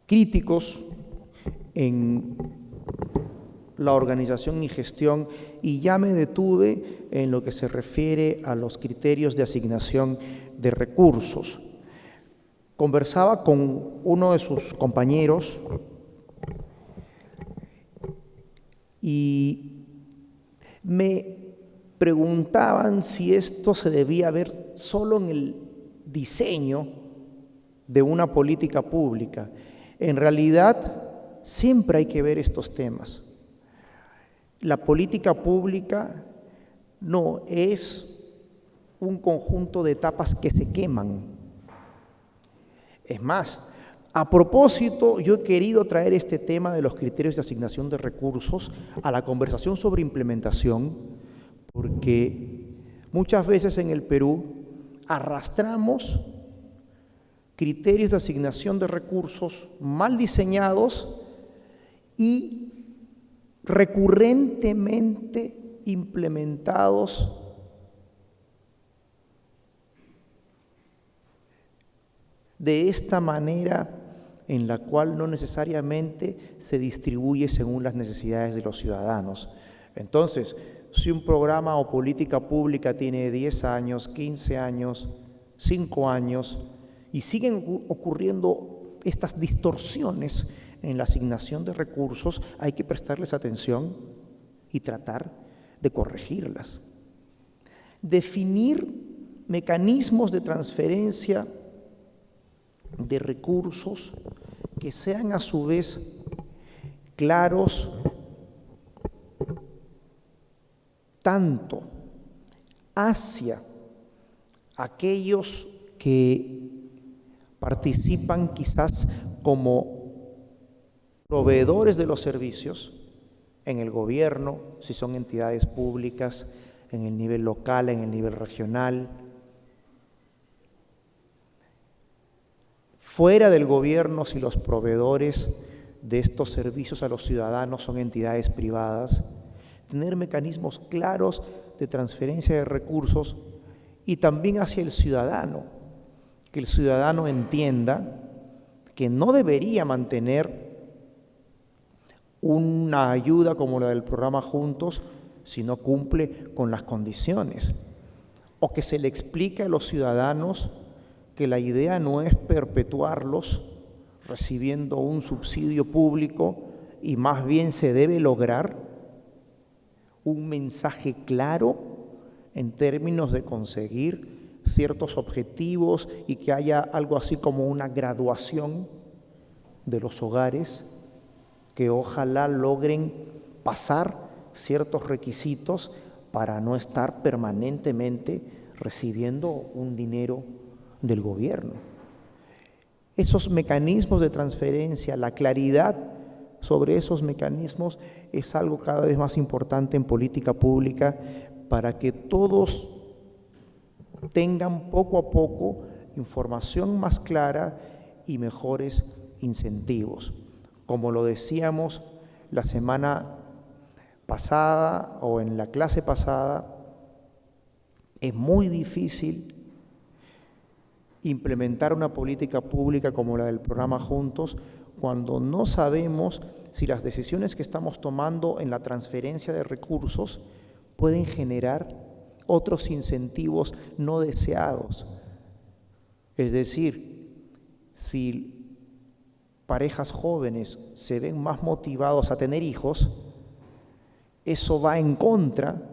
críticos en la organización y gestión, y ya me detuve en lo que se refiere a los criterios de asignación de recursos. Conversaba con uno de sus compañeros y me preguntaban si esto se debía ver solo en el diseño de una política pública. En realidad, siempre hay que ver estos temas. La política pública no es un conjunto de etapas que se queman. Es más, a propósito, yo he querido traer este tema de los criterios de asignación de recursos a la conversación sobre implementación, porque muchas veces en el Perú arrastramos criterios de asignación de recursos mal diseñados y recurrentemente implementados de esta manera en la cual no necesariamente se distribuye según las necesidades de los ciudadanos. Entonces, si un programa o política pública tiene 10 años, 15 años, 5 años, y siguen ocurriendo estas distorsiones en la asignación de recursos, hay que prestarles atención y tratar de corregirlas. Definir mecanismos de transferencia de recursos que sean a su vez claros tanto hacia aquellos que participan quizás como proveedores de los servicios en el gobierno, si son entidades públicas, en el nivel local, en el nivel regional, fuera del gobierno, si los proveedores de estos servicios a los ciudadanos son entidades privadas, tener mecanismos claros de transferencia de recursos y también hacia el ciudadano, que el ciudadano entienda que no debería mantener una ayuda como la del programa Juntos si no cumple con las condiciones, o que se le explique a los ciudadanos que la idea no es perpetuarlos recibiendo un subsidio público y más bien se debe lograr un mensaje claro en términos de conseguir ciertos objetivos y que haya algo así como una graduación de los hogares que ojalá logren pasar ciertos requisitos para no estar permanentemente recibiendo un dinero del gobierno. Esos mecanismos de transferencia, la claridad sobre esos mecanismos es algo cada vez más importante en política pública para que todos tengan poco a poco información más clara y mejores incentivos. Como lo decíamos la semana pasada o en la clase pasada, es muy difícil implementar una política pública como la del programa Juntos cuando no sabemos si las decisiones que estamos tomando en la transferencia de recursos pueden generar otros incentivos no deseados. Es decir, si parejas jóvenes se ven más motivados a tener hijos, eso va en contra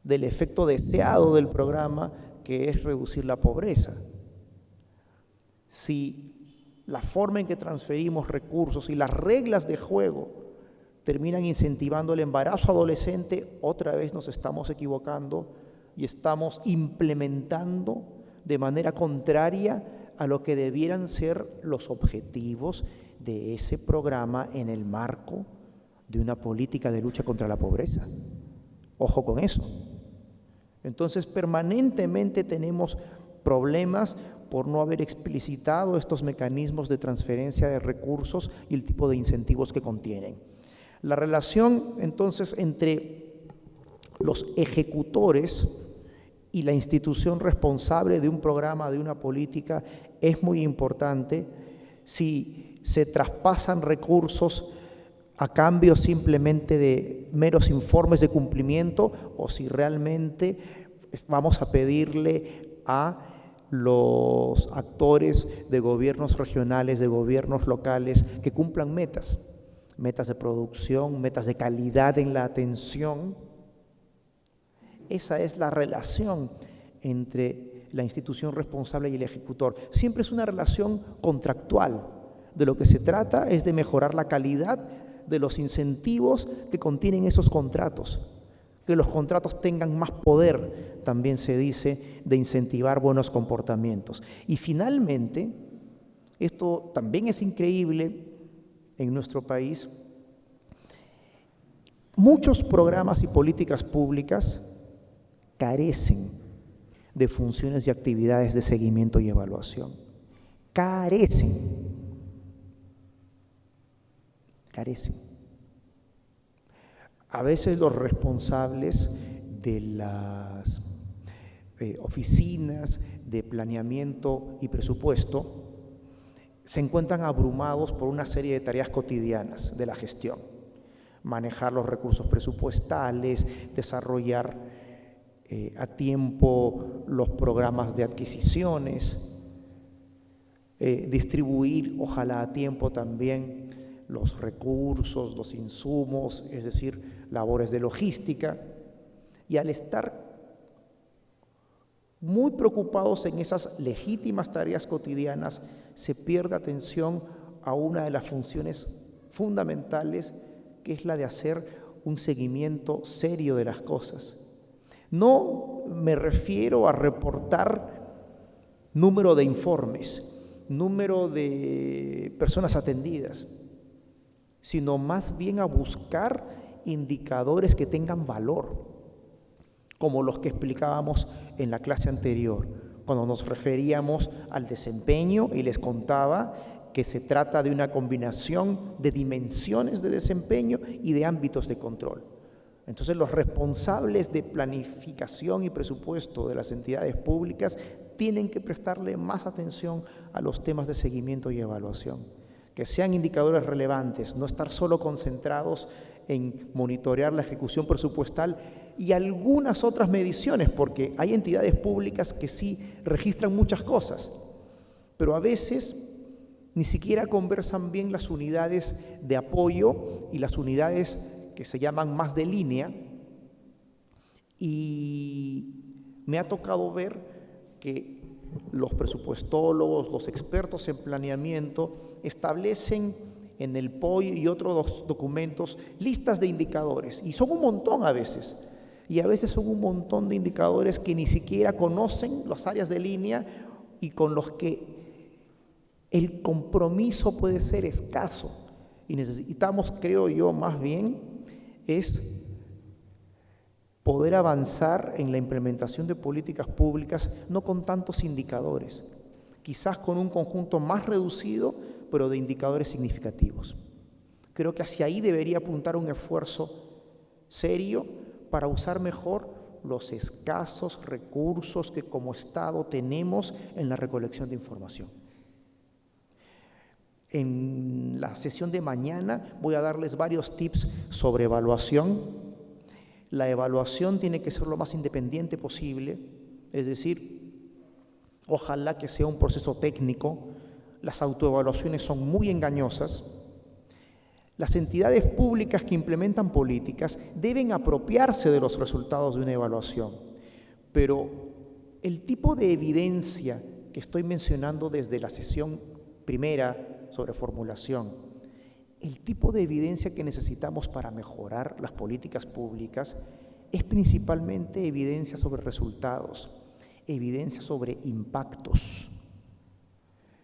del efecto deseado del programa, que es reducir la pobreza. Si la forma en que transferimos recursos y las reglas de juego terminan incentivando el embarazo adolescente, otra vez nos estamos equivocando y estamos implementando de manera contraria a lo que debieran ser los objetivos de ese programa en el marco de una política de lucha contra la pobreza. Ojo con eso. Entonces, permanentemente tenemos problemas por no haber explicitado estos mecanismos de transferencia de recursos y el tipo de incentivos que contienen. La relación, entonces, entre los ejecutores y la institución responsable de un programa, de una política, es muy importante si se traspasan recursos a cambio simplemente de meros informes de cumplimiento o si realmente vamos a pedirle a los actores de gobiernos regionales, de gobiernos locales, que cumplan metas de producción, metas de calidad en la atención. Esa es la relación entre la institución responsable y el ejecutor. Siempre es una relación contractual. De lo que se trata es de mejorar la calidad de los incentivos que contienen esos contratos. Que los contratos tengan más poder, también se dice, de incentivar buenos comportamientos. Y finalmente, esto también es increíble en nuestro país, muchos programas y políticas públicas carecen de funciones y actividades de seguimiento y evaluación. Carecen. A veces los responsables de las oficinas de planeamiento y presupuesto se encuentran abrumados por una serie de tareas cotidianas de la gestión. Manejar los recursos presupuestales, desarrollar a tiempo los programas de adquisiciones, distribuir, ojalá a tiempo también, los recursos, los insumos, es decir, labores de logística. Y al estar muy preocupados en esas legítimas tareas cotidianas, se pierde atención a una de las funciones fundamentales, que es la de hacer un seguimiento serio de las cosas. No me refiero a reportar número de informes, número de personas atendidas, sino más bien a buscar indicadores que tengan valor, como los que explicábamos en la clase anterior, cuando nos referíamos al desempeño y les contaba que se trata de una combinación de dimensiones de desempeño y de ámbitos de control. Entonces, los responsables de planificación y presupuesto de las entidades públicas tienen que prestarle más atención a los temas de seguimiento y evaluación, que sean indicadores relevantes, no estar solo concentrados en monitorear la ejecución presupuestal y algunas otras mediciones, porque hay entidades públicas que sí registran muchas cosas, pero a veces ni siquiera conversan bien las unidades de apoyo y las unidades que se llaman más de línea, y me ha tocado ver que los presupuestólogos, los expertos en planeamiento establecen en el POI y otros documentos listas de indicadores, y son un montón a veces, y a veces son un montón de indicadores que ni siquiera conocen las áreas de línea y con los que el compromiso puede ser escaso. Y necesitamos, creo yo, más bien es poder avanzar en la implementación de políticas públicas, no con tantos indicadores, quizás con un conjunto más reducido, pero de indicadores significativos. Creo que hacia ahí debería apuntar un esfuerzo serio para usar mejor los escasos recursos que como Estado tenemos en la recolección de información. En la sesión de mañana voy a darles varios tips sobre evaluación. La evaluación tiene que ser lo más independiente posible, es decir, ojalá que sea un proceso técnico. Las autoevaluaciones son muy engañosas. Las entidades públicas que implementan políticas deben apropiarse de los resultados de una evaluación, pero el tipo de evidencia que estoy mencionando desde la sesión primera sobre formulación, el tipo de evidencia que necesitamos para mejorar las políticas públicas es principalmente evidencia sobre resultados, evidencia sobre impactos.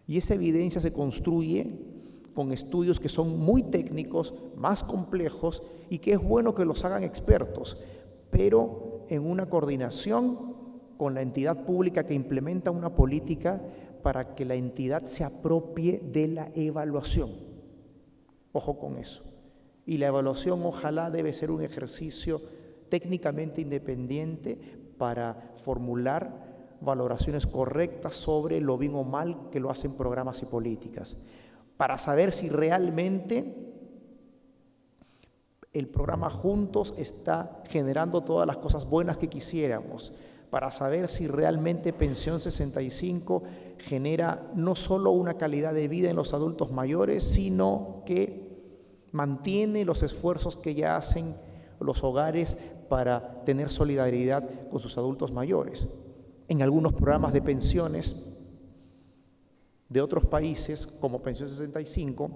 Y esa evidencia se construye con estudios que son muy técnicos, más complejos, y que es bueno que los hagan expertos, pero en una coordinación con la entidad pública que implementa una política para que la entidad se apropie de la evaluación. Ojo con eso. Y la evaluación ojalá debe ser un ejercicio técnicamente independiente para formular valoraciones correctas sobre lo bien o mal que lo hacen programas y políticas. para saber si realmente el programa Juntos está generando todas las cosas buenas que quisiéramos, para saber si realmente Pensión 65 genera no solo una calidad de vida en los adultos mayores, sino que mantiene los esfuerzos que ya hacen los hogares para tener solidaridad con sus adultos mayores. En algunos programas de pensiones de otros países, como Pensión 65,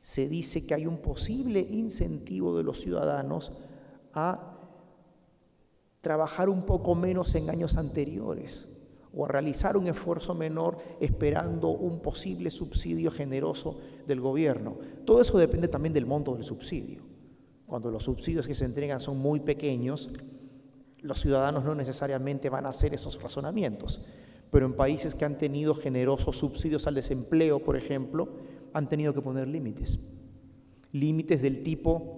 se dice que hay un posible incentivo de los ciudadanos a trabajar un poco menos en años anteriores o a realizar un esfuerzo menor esperando un posible subsidio generoso del gobierno. Todo eso depende también del monto del subsidio. Cuando los subsidios que se entregan son muy pequeños, los ciudadanos no necesariamente van a hacer esos razonamientos. Pero en países que han tenido generosos subsidios al desempleo, por ejemplo, han tenido que poner límites. Límites del tipo,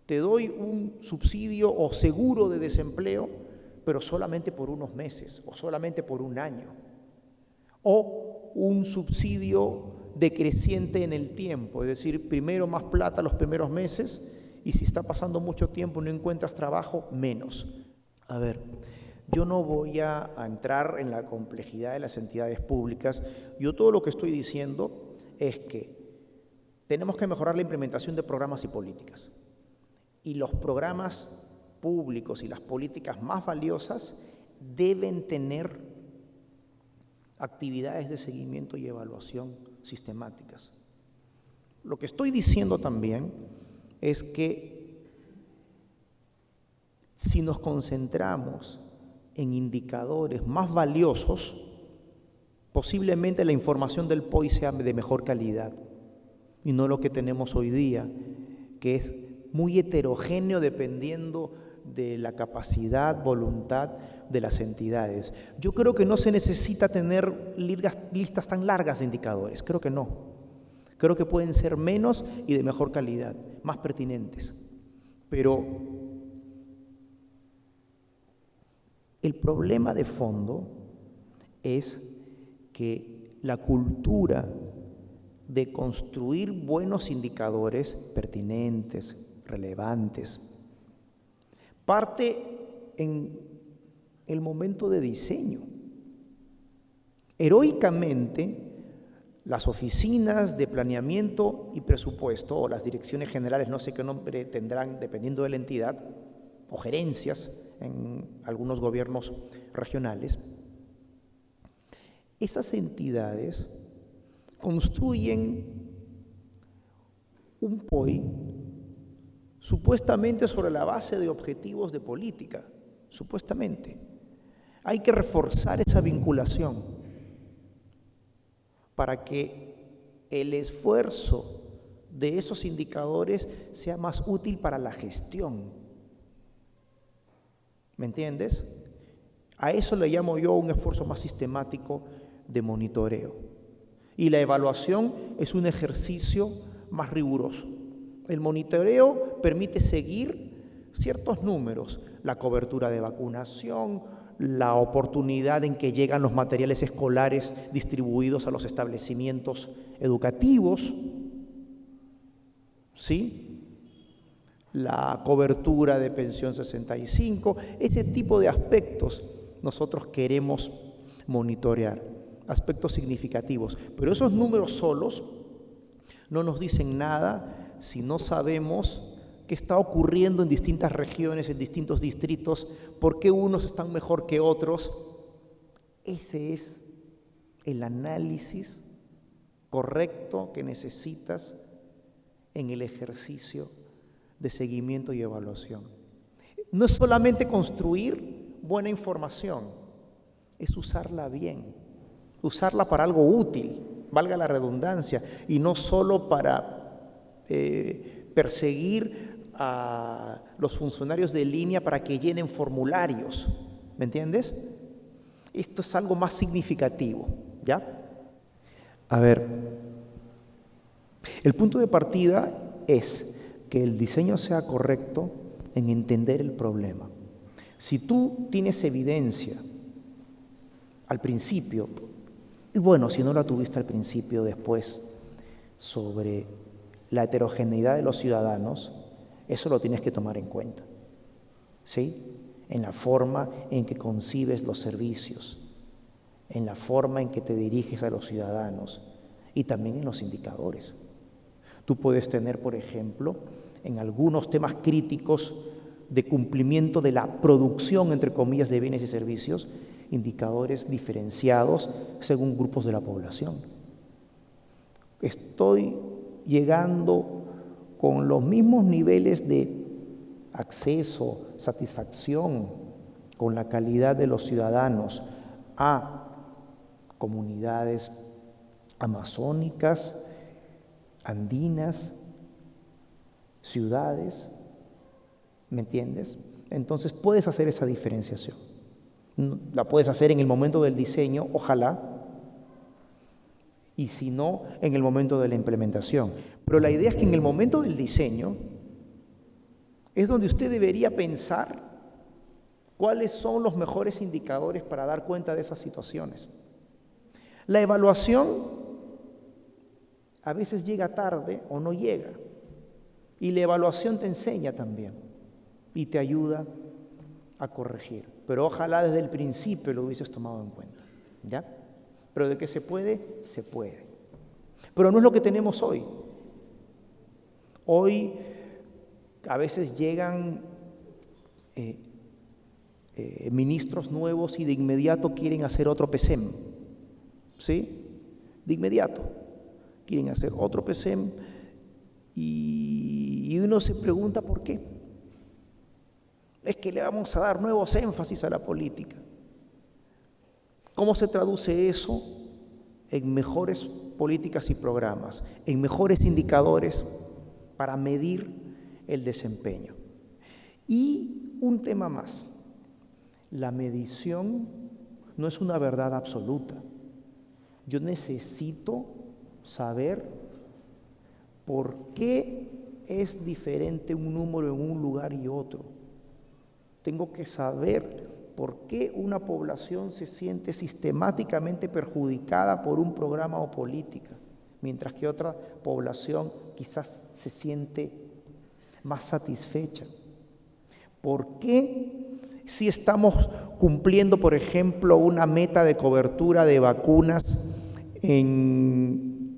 te doy un subsidio o seguro de desempleo, pero solamente por unos meses o solamente por un año. O un subsidio decreciente en el tiempo, es decir, primero más plata los primeros meses y si está pasando mucho tiempo y no encuentras trabajo, menos. A ver, yo no voy a entrar en la complejidad de las entidades públicas. Yo todo lo que estoy diciendo es que tenemos que mejorar la implementación de programas y políticas. Y los programas públicos y las políticas más valiosas deben tener actividades de seguimiento y evaluación sistemáticas. Lo que estoy diciendo también es que si nos concentramos en indicadores más valiosos, posiblemente la información del POI sea de mejor calidad y no lo que tenemos hoy día, que es muy heterogéneo dependiendo de la capacidad, voluntad de las entidades. Yo creo que no se necesita tener listas tan largas de indicadores, creo que no. Creo que pueden ser menos y de mejor calidad, más pertinentes. Pero el problema de fondo es que la cultura de construir buenos indicadores pertinentes, relevantes, parte en el momento de diseño. Heroicamente, las oficinas de planeamiento y presupuesto o las direcciones generales, no sé qué nombre tendrán dependiendo de la entidad, o gerencias en algunos gobiernos regionales, esas entidades construyen un POI supuestamente sobre la base de objetivos de política, supuestamente. Hay que reforzar esa vinculación para que el esfuerzo de esos indicadores sea más útil para la gestión. ¿Me entiendes? A eso le llamo yo un esfuerzo más sistemático de monitoreo. Y la evaluación es un ejercicio más riguroso. El monitoreo permite seguir ciertos números, la cobertura de vacunación, la oportunidad en que llegan los materiales escolares distribuidos a los establecimientos educativos, ¿sí? La cobertura de Pensión 65, ese tipo de aspectos nosotros queremos monitorear, aspectos significativos. Pero esos números solos no nos dicen nada si no sabemos qué está ocurriendo en distintas regiones, en distintos distritos, por qué unos están mejor que otros. Ese es el análisis correcto que necesitas en el ejercicio de seguimiento y evaluación. No es solamente construir buena información, es usarla bien, usarla para algo útil, valga la redundancia, y no solo para perseguir a los funcionarios de línea para que llenen formularios, ¿me entiendes? Esto es algo más significativo, ¿ya? A ver, el punto de partida es que el diseño sea correcto en entender el problema. Si tú tienes evidencia al principio, Y bueno, si no la tuviste al principio, después, sobre la heterogeneidad de los ciudadanos, eso lo tienes que tomar en cuenta, ¿sí? En la forma en que concibes los servicios, en la forma en que te diriges a los ciudadanos y también en los indicadores. Tú puedes tener, por ejemplo, en algunos temas críticos de cumplimiento de la producción, entre comillas, de bienes y servicios, indicadores diferenciados según grupos de la población. Estoy llegando con los mismos niveles de acceso, satisfacción con la calidad de los ciudadanos a comunidades amazónicas, andinas, ciudades, ¿me entiendes? Entonces puedes hacer esa diferenciación. La puedes hacer en el momento del diseño, ojalá, y si no, en el momento de la implementación. Pero la idea es que en el momento del diseño es donde usted debería pensar cuáles son los mejores indicadores para dar cuenta de esas situaciones. La evaluación a veces llega tarde o no llega, y la evaluación te enseña también y te ayuda a corregir. Pero ojalá desde el principio lo hubieses tomado en cuenta, ¿ya? Pero de que se puede, se puede. Pero no es lo que tenemos hoy. Hoy a veces llegan ministros nuevos y de inmediato quieren hacer otro PECEM, ¿sí? De inmediato quieren hacer otro PECEM y uno se pregunta ¿por qué? Es que le vamos a dar nuevos énfasis a la política. ¿Cómo se traduce eso en mejores políticas y programas, en mejores indicadores para medir el desempeño? Y un tema más, la medición no es una verdad absoluta. Yo necesito saber por qué es diferente un número en un lugar y otro. Tengo que saber por qué una población se siente sistemáticamente perjudicada por un programa o política, mientras que otra población quizás se siente más satisfecha. ¿Por qué si estamos cumpliendo, por ejemplo, una meta de cobertura de vacunas en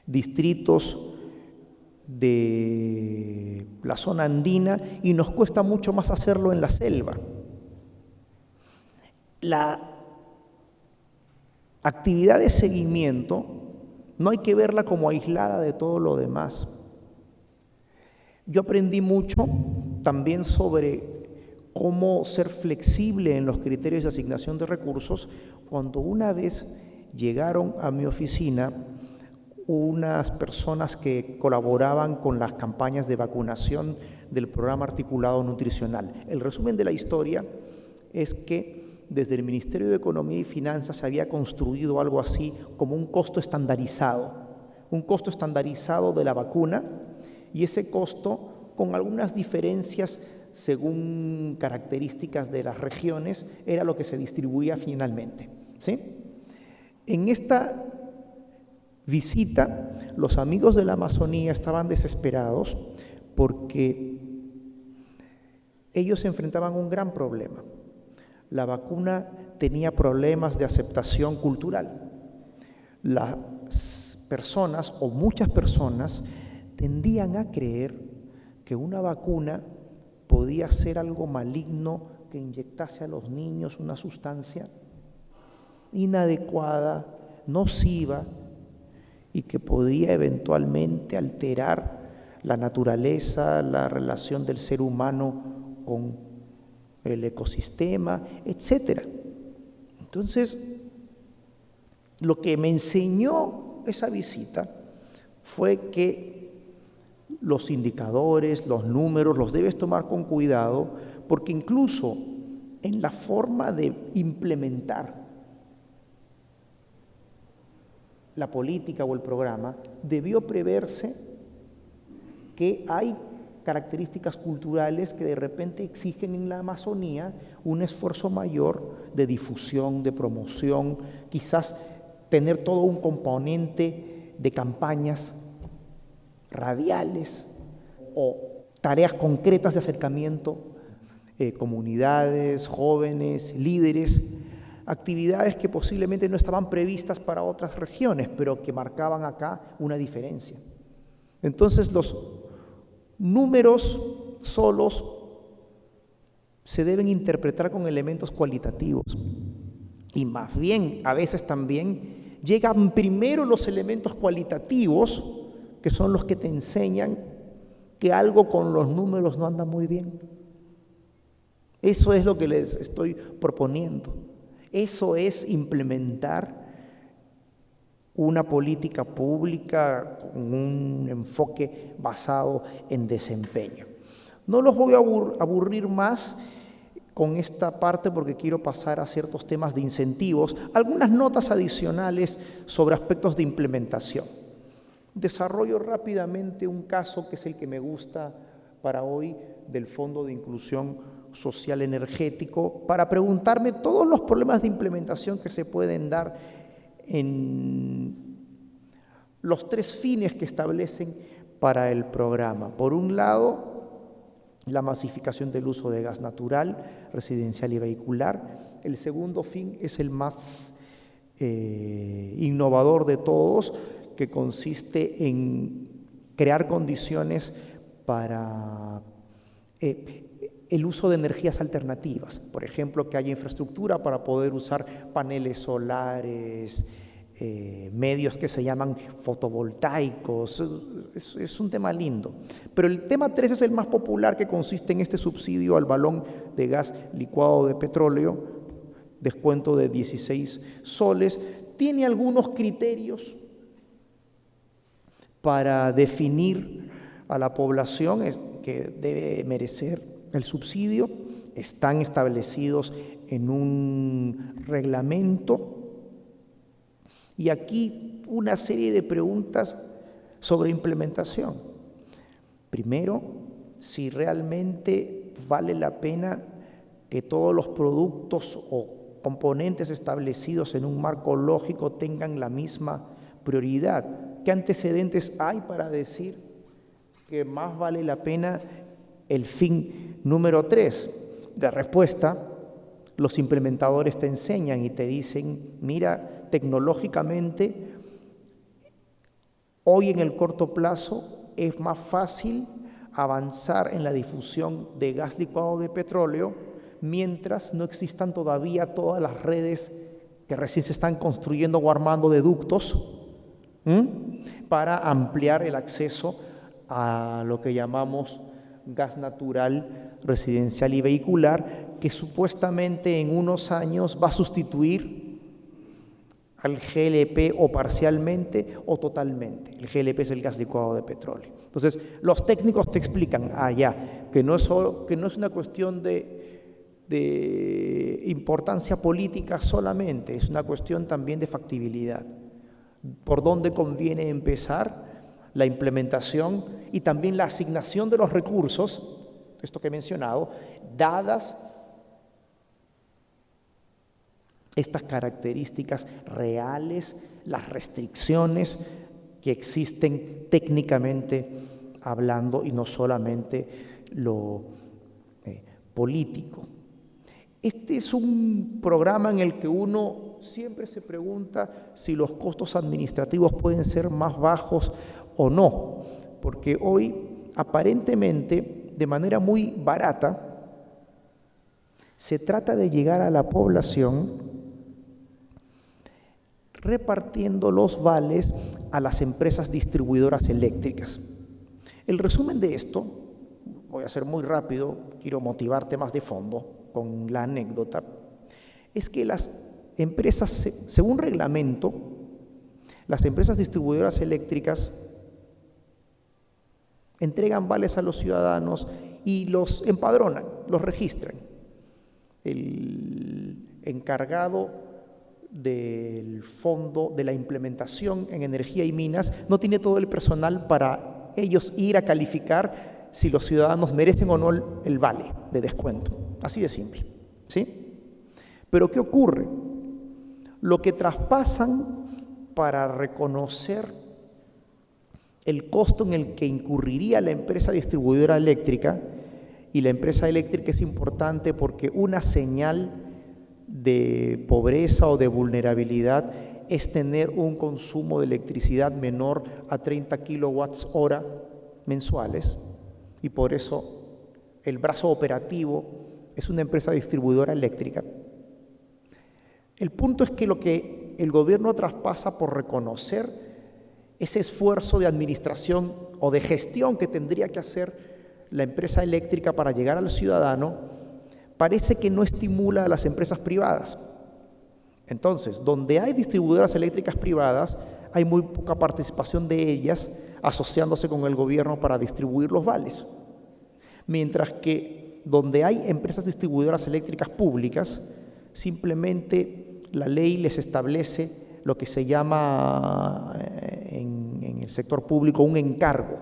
distritos de la zona andina y nos cuesta mucho más hacerlo en la selva? La actividad de seguimiento no hay que verla como aislada de todo lo demás. Yo aprendí mucho también sobre cómo ser flexible en los criterios de asignación de recursos cuando una vez llegaron a mi oficina unas personas que colaboraban con las campañas de vacunación del programa articulado nutricional. El resumen de la historia es que desde el Ministerio de Economía y Finanzas se había construido algo así como un costo estandarizado de la vacuna, y ese costo, con algunas diferencias según características de las regiones, era lo que se distribuía finalmente, ¿sí? En esta visita, los amigos de la Amazonía estaban desesperados porque ellos se enfrentaban a un gran problema. La vacuna tenía problemas de aceptación cultural. Las personas, o muchas personas, tendían a creer que una vacuna podía ser algo maligno que inyectase a los niños una sustancia inadecuada, nociva, y que podía eventualmente alterar la naturaleza, la relación del ser humano con el ecosistema, etc. Entonces, lo que me enseñó esa visita fue que los indicadores, los números, los debes tomar con cuidado, porque incluso en la forma de implementar la política o el programa, debió preverse que hay características culturales que de repente exigen en la Amazonía un esfuerzo mayor de difusión, de promoción, quizás tener todo un componente de campañas radiales o tareas concretas de acercamiento, comunidades, jóvenes, líderes, actividades que posiblemente no estaban previstas para otras regiones, pero que marcaban acá una diferencia. Entonces los números solos se deben interpretar con elementos cualitativos y más bien a veces también llegan primero los elementos cualitativos, que son los que te enseñan que algo con los números no anda muy bien. Eso es lo que les estoy proponiendo. Eso es implementar una política pública con un enfoque basado en desempeño. No los voy a aburrir más con esta parte porque quiero pasar a ciertos temas de incentivos, algunas notas adicionales sobre aspectos de implementación. Desarrollo rápidamente un caso que es el que me gusta para hoy del Fondo de Inclusión Social Energético para preguntarme todos los problemas de implementación que se pueden dar en los 3 fines que establecen para el programa. Por un lado, la masificación del uso de gas natural, residencial y vehicular. El segundo fin es el más innovador de todos, que consiste en crear condiciones para el uso de energías alternativas. Por ejemplo, que haya infraestructura para poder usar paneles solares, medios que se llaman fotovoltaicos. Es un tema lindo. Pero el tema 3 es el más popular, que consiste en este subsidio al balón de gas licuado de petróleo, descuento de 16 soles. Tiene algunos criterios para definir a la población que debe merecer el subsidio. Están establecidos en un reglamento. Y aquí una serie de preguntas sobre implementación. Primero, si realmente vale la pena que todos los productos o componentes establecidos en un marco lógico tengan la misma prioridad. ¿Qué antecedentes hay para decir que más vale la pena el fin número 3? La respuesta, los implementadores te enseñan y te dicen, mira, tecnológicamente, hoy en el corto plazo es más fácil avanzar en la difusión de gas licuado de petróleo mientras no existan todavía todas las redes que recién se están construyendo o armando de ductos para ampliar el acceso a lo que llamamos gas natural, residencial y vehicular, que supuestamente en unos años va a sustituir al GLP o parcialmente o totalmente. El GLP es el gas licuado de petróleo. Entonces, los técnicos te explican, que no es una cuestión de importancia política solamente, es una cuestión también de factibilidad. ¿Por dónde conviene empezar la implementación y también la asignación de los recursos, esto que he mencionado, dadas estas características reales, las restricciones que existen técnicamente hablando y no solamente lo político? Este es un programa en el que uno siempre se pregunta si los costos administrativos pueden ser más bajos o no, porque hoy aparentemente de manera muy barata se trata de llegar a la población repartiendo los vales a las empresas distribuidoras eléctricas. El resumen de esto, voy a ser muy rápido, quiero motivarte más de fondo con la anécdota, es que las empresas, según reglamento, las empresas distribuidoras eléctricas entregan vales a los ciudadanos y los empadronan, los registran. El encargado del fondo de la implementación en energía y minas no tiene todo el personal para ellos ir a calificar si los ciudadanos merecen o no el vale de descuento. Así de simple, ¿sí? Pero ¿qué ocurre? Lo que traspasan para reconocer el costo en el que incurriría la empresa distribuidora eléctrica, y la empresa eléctrica es importante porque una señal de pobreza o de vulnerabilidad es tener un consumo de electricidad menor a 30 kilowatts hora mensuales, y por eso el brazo operativo es una empresa distribuidora eléctrica. El punto es que lo que el gobierno traspasa por reconocer ese esfuerzo de administración o de gestión que tendría que hacer la empresa eléctrica para llegar al ciudadano, parece que no estimula a las empresas privadas. Entonces, donde hay distribuidoras eléctricas privadas, hay muy poca participación de ellas asociándose con el gobierno para distribuir los vales. Mientras que donde hay empresas distribuidoras eléctricas públicas, simplemente la ley les establece lo que se llama en el sector público un encargo.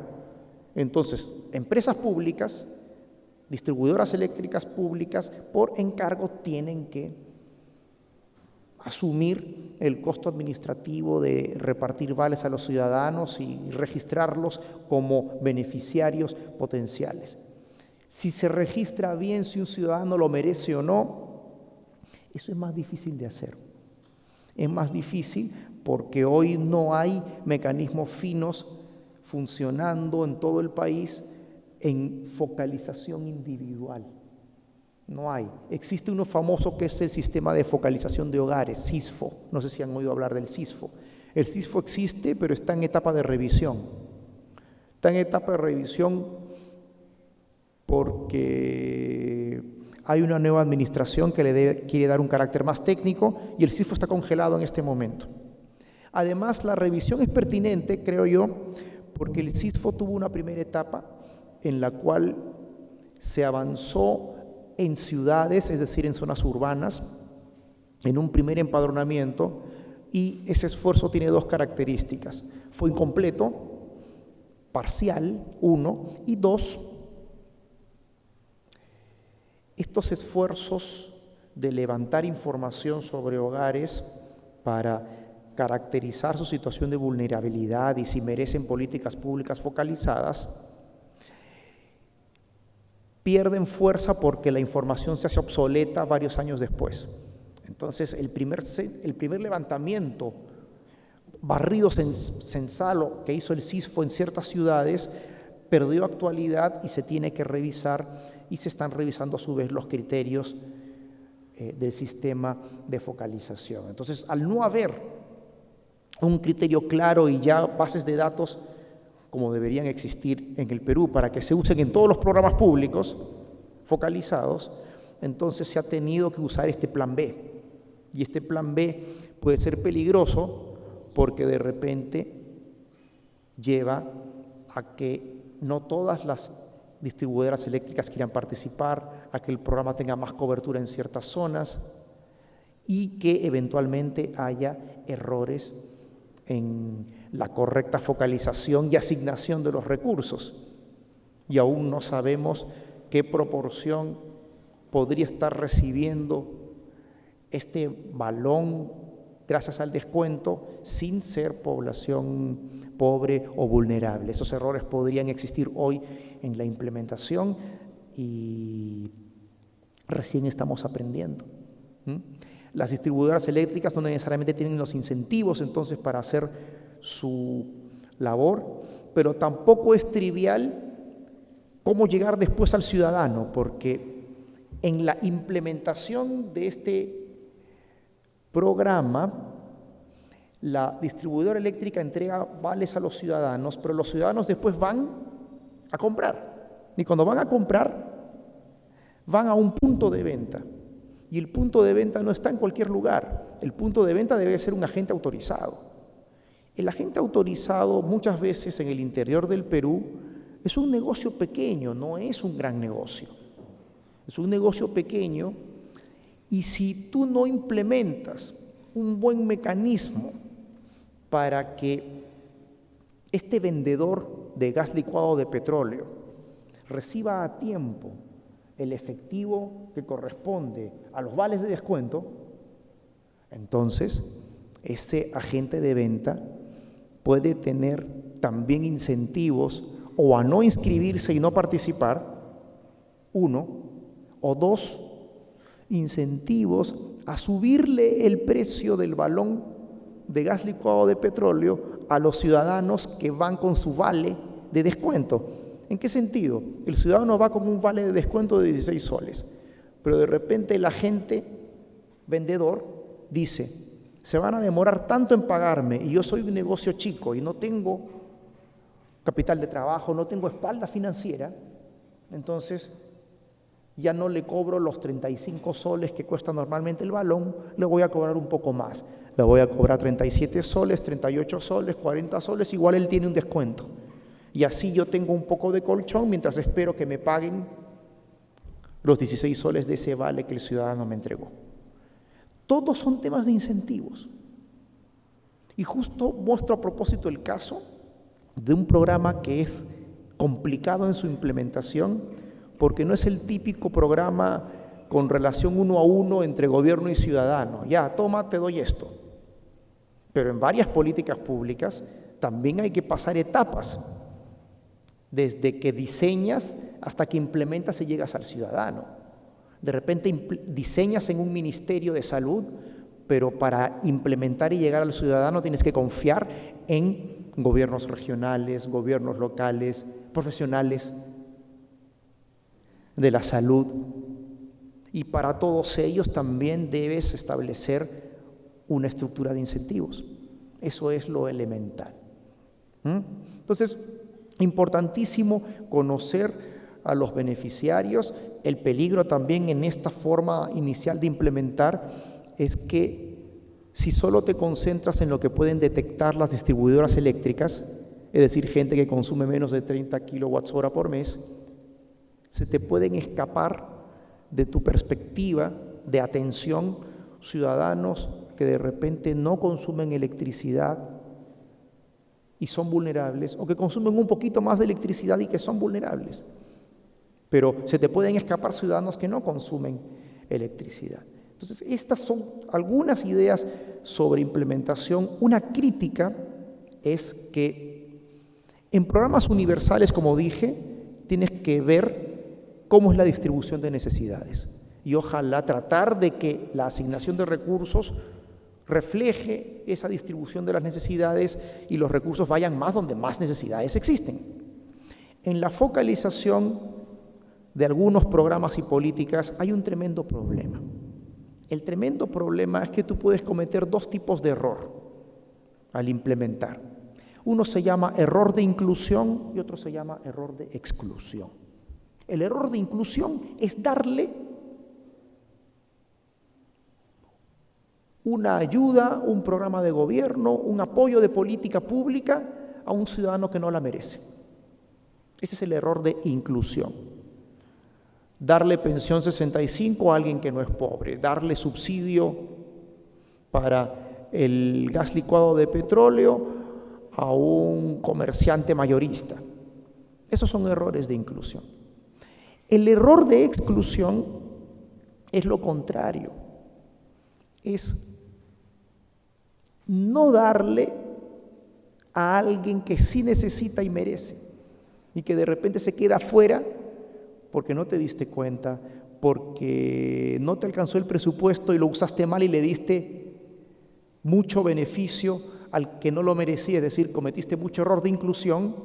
Entonces, empresas públicas, distribuidoras eléctricas públicas, por encargo tienen que asumir el costo administrativo de repartir vales a los ciudadanos y registrarlos como beneficiarios potenciales. Si se registra bien si un ciudadano lo merece o no, eso es más difícil de hacer. Es más difícil porque hoy no hay mecanismos finos funcionando en todo el país en focalización individual. No hay. Existe uno famoso que es el sistema de focalización de hogares, SISFO. No sé si han oído hablar del SISFO. El SISFO existe, pero está en etapa de revisión. Está en etapa de revisión porque hay una nueva administración que quiere dar un carácter más técnico y el SISFO está congelado en este momento. Además, la revisión es pertinente, creo yo, porque el SISFO tuvo una primera etapa en la cual se avanzó en ciudades, es decir, en zonas urbanas, en un primer empadronamiento, y ese esfuerzo tiene dos características. Fue incompleto, parcial, uno, y dos, estos esfuerzos de levantar información sobre hogares para caracterizar su situación de vulnerabilidad y si merecen políticas públicas focalizadas, pierden fuerza porque la información se hace obsoleta varios años después. Entonces, el primer levantamiento, barrido censal que hizo el SISFO en ciertas ciudades, perdió actualidad y se tiene que revisar, y se están revisando a su vez los criterios del sistema de focalización. Entonces, al no haber un criterio claro y ya bases de datos como deberían existir en el Perú para que se usen en todos los programas públicos focalizados, entonces se ha tenido que usar este plan B. Y este plan B puede ser peligroso porque de repente lleva a que no todas las distribuidoras eléctricas quieran participar, a que el programa tenga más cobertura en ciertas zonas y que eventualmente haya errores en la correcta focalización y asignación de los recursos. Y aún no sabemos qué proporción podría estar recibiendo este balón gracias al descuento sin ser población pobre o vulnerable. Esos errores podrían existir hoy en la implementación y recién estamos aprendiendo. Las distribuidoras eléctricas no necesariamente tienen los incentivos entonces para hacer su labor, pero tampoco es trivial cómo llegar después al ciudadano, porque en la implementación de este programa, la distribuidora eléctrica entrega vales a los ciudadanos, pero los ciudadanos después van a comprar. Y cuando van a comprar, van a un punto de venta. Y el punto de venta no está en cualquier lugar. El punto de venta debe ser un agente autorizado. El agente autorizado muchas veces en el interior del Perú es un negocio pequeño, no es un gran negocio. Es un negocio pequeño y si tú no implementas un buen mecanismo para que este vendedor de gas licuado de petróleo reciba a tiempo el efectivo que corresponde a los vales de descuento, entonces este agente de venta puede tener también incentivos o a no inscribirse y no participar, 1, o 2, incentivos a subirle el precio del balón de gas licuado de petróleo a los ciudadanos que van con su vale de descuento. ¿En qué sentido? El ciudadano va con un vale de descuento de 16 soles, pero de repente el agente vendedor dice: se van a demorar tanto en pagarme y yo soy un negocio chico y no tengo capital de trabajo, no tengo espalda financiera, entonces ya no le cobro los 35 soles que cuesta normalmente el balón, le voy a cobrar un poco más. Le voy a cobrar 37 soles, 38 soles, 40 soles, igual él tiene un descuento. Y así yo tengo un poco de colchón mientras espero que me paguen los 16 soles de ese vale que el ciudadano me entregó. Todos son temas de incentivos. Y justo muestro a propósito el caso de un programa que es complicado en su implementación, porque no es el típico programa con relación 1 a 1 entre gobierno y ciudadano. Ya, toma, te doy esto. Pero en varias políticas públicas también hay que pasar etapas, desde que diseñas hasta que implementas y llegas al ciudadano. De repente diseñas en un ministerio de salud, pero para implementar y llegar al ciudadano tienes que confiar en gobiernos regionales, gobiernos locales, profesionales de la salud. Y para todos ellos también debes establecer una estructura de incentivos. Eso es lo elemental. Entonces, importantísimo conocer a los beneficiarios. El peligro también en esta forma inicial de implementar es que si solo te concentras en lo que pueden detectar las distribuidoras eléctricas, es decir, gente que consume menos de 30 kWh por mes, se te pueden escapar de tu perspectiva de atención ciudadanos que de repente no consumen electricidad y son vulnerables, o que consumen un poquito más de electricidad y que son vulnerables. Pero se te pueden escapar ciudadanos que no consumen electricidad. Entonces, estas son algunas ideas sobre implementación. Una crítica es que en programas universales, como dije, tienes que ver cómo es la distribución de necesidades. Y ojalá tratar de que la asignación de recursos refleje esa distribución de las necesidades y los recursos vayan más donde más necesidades existen. En la focalización de algunos programas y políticas hay un tremendo problema. El tremendo problema es que tú puedes cometer 2 tipos de error al implementar. Uno se llama error de inclusión y otro se llama error de exclusión. El error de inclusión es darle una ayuda, un programa de gobierno, un apoyo de política pública a un ciudadano que no la merece. Ese es el error de inclusión. Darle pensión 65 a alguien que no es pobre, darle subsidio para el gas licuado de petróleo a un comerciante mayorista. Esos son errores de inclusión. El error de exclusión es lo contrario. Es no darle a alguien que sí necesita y merece y que de repente se queda fuera porque no te diste cuenta, porque no te alcanzó el presupuesto y lo usaste mal y le diste mucho beneficio al que no lo merecía, es decir, cometiste mucho error de inclusión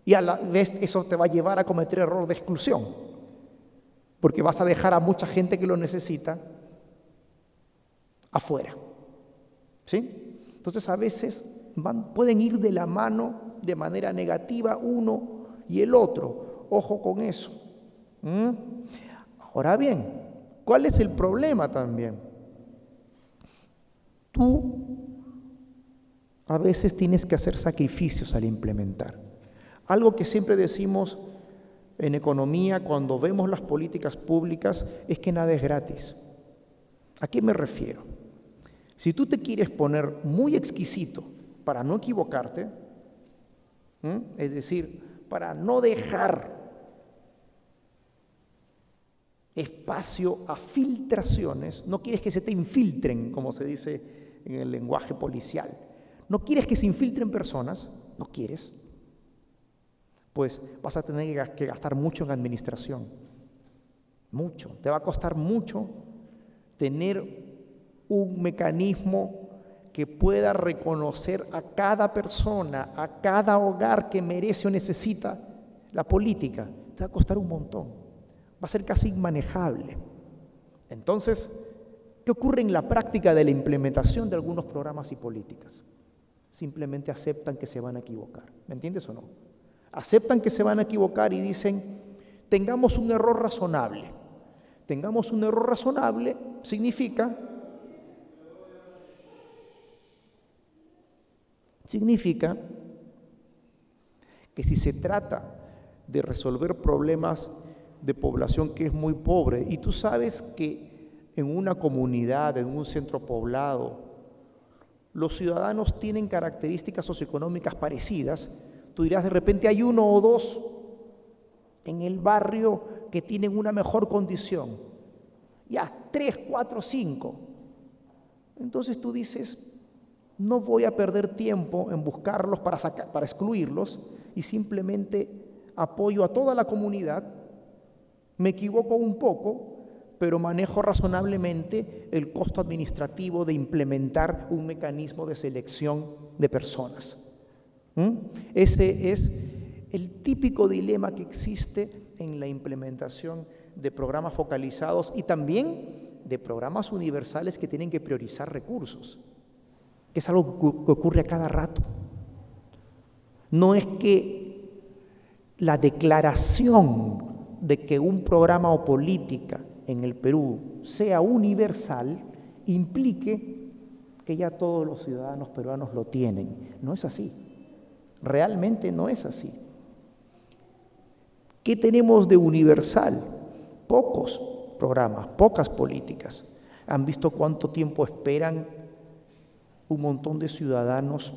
y a la vez eso te va a llevar a cometer error de exclusión, porque vas a dejar a mucha gente que lo necesita afuera. ¿Sí? Entonces a veces pueden ir de la mano de manera negativa uno y el otro. Ojo con eso. Ahora bien, ¿cuál es el problema también? Tú a veces tienes que hacer sacrificios al implementar. Algo que siempre decimos en economía cuando vemos las políticas públicas es que nada es gratis. ¿A qué me refiero? Si tú te quieres poner muy exquisito para no equivocarte, es decir, para no dejar espacio a filtraciones, no quieres que se te infiltren, como se dice en el lenguaje policial, no quieres que se infiltren personas, no quieres, pues vas a tener que gastar mucho en administración, mucho, te va a costar mucho tener un mecanismo que pueda reconocer a cada persona, a cada hogar que merece o necesita la política. Te va a costar un montón, va a ser casi inmanejable. Entonces, ¿qué ocurre en la práctica de la implementación de algunos programas y políticas? Simplemente aceptan que se van a equivocar. ¿Me entiendes o no? Aceptan que se van a equivocar y dicen, tengamos un error razonable. Tengamos un error razonable significa que si se trata de resolver problemas de población que es muy pobre, y tú sabes que en una comunidad, en un centro poblado, los ciudadanos tienen características socioeconómicas parecidas, tú dirás, de repente hay uno o dos en el barrio que tienen una mejor condición. Ya, 3, 4, 5. Entonces tú dices, no voy a perder tiempo en buscarlos para excluirlos y simplemente apoyo a toda la comunidad, me equivoco un poco, pero manejo razonablemente el costo administrativo de implementar un mecanismo de selección de personas. Ese es el típico dilema que existe en la implementación de programas focalizados y también de programas universales que tienen que priorizar recursos, que es algo que ocurre a cada rato. No es que la declaración de que un programa o política en el Perú sea universal implique que ya todos los ciudadanos peruanos lo tienen. No es así. Realmente no es así. ¿Qué tenemos de universal? Pocos programas, pocas políticas. ¿Han visto cuánto tiempo esperan un montón de ciudadanos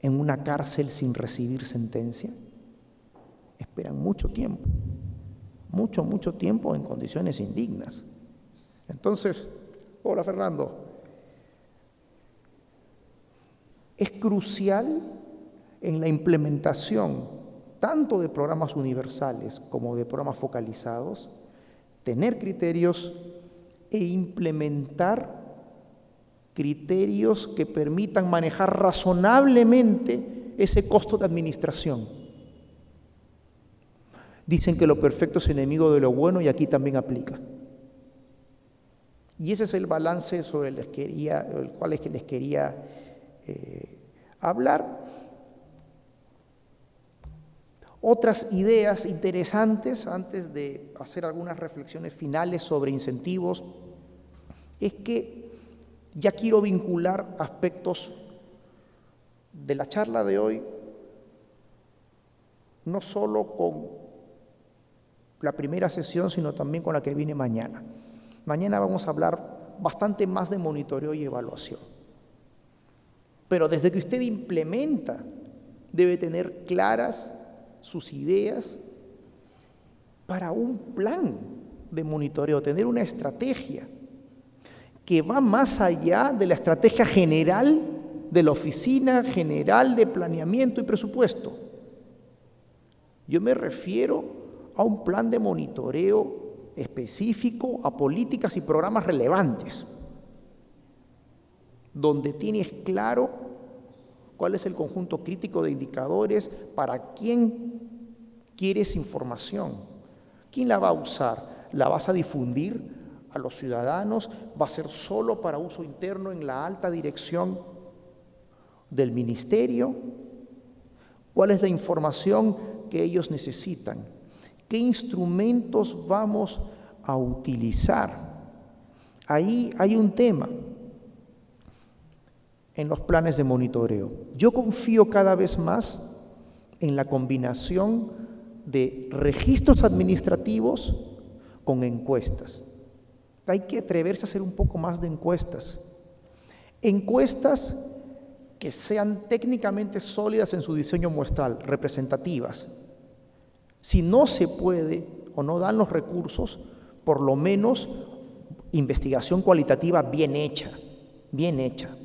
en una cárcel sin recibir sentencia? Esperan mucho tiempo, mucho tiempo en condiciones indignas. Entonces, hola Fernando, es crucial en la implementación tanto de programas universales como de programas focalizados, tener criterios e implementar criterios que permitan manejar razonablemente ese costo de administración. Dicen que lo perfecto es enemigo de lo bueno y aquí también aplica. Y ese es el balance sobre el cual les quería hablar. Otras ideas interesantes, antes de hacer algunas reflexiones finales sobre incentivos, es que ya quiero vincular aspectos de la charla de hoy, no solo con la primera sesión, sino también con la que viene mañana. Mañana vamos a hablar bastante más de monitoreo y evaluación. Pero desde que usted implementa, debe tener claras sus ideas para un plan de monitoreo, tener una estrategia que va más allá de la estrategia general de la Oficina General de Planeamiento y Presupuesto. Yo me refiero a un plan de monitoreo específico a políticas y programas relevantes, donde tienes claro cuál es el conjunto crítico de indicadores, para quién quieres información, quién la va a usar, la vas a difundir a los ciudadanos, va a ser solo para uso interno en la alta dirección del ministerio, cuál es la información que ellos necesitan, qué instrumentos vamos a utilizar. Ahí hay un tema en los planes de monitoreo. Yo confío cada vez más en la combinación de registros administrativos con encuestas. Hay que atreverse a hacer un poco más de encuestas. Encuestas que sean técnicamente sólidas en su diseño muestral, representativas. Si no se puede o no dan los recursos, por lo menos investigación cualitativa bien hecha,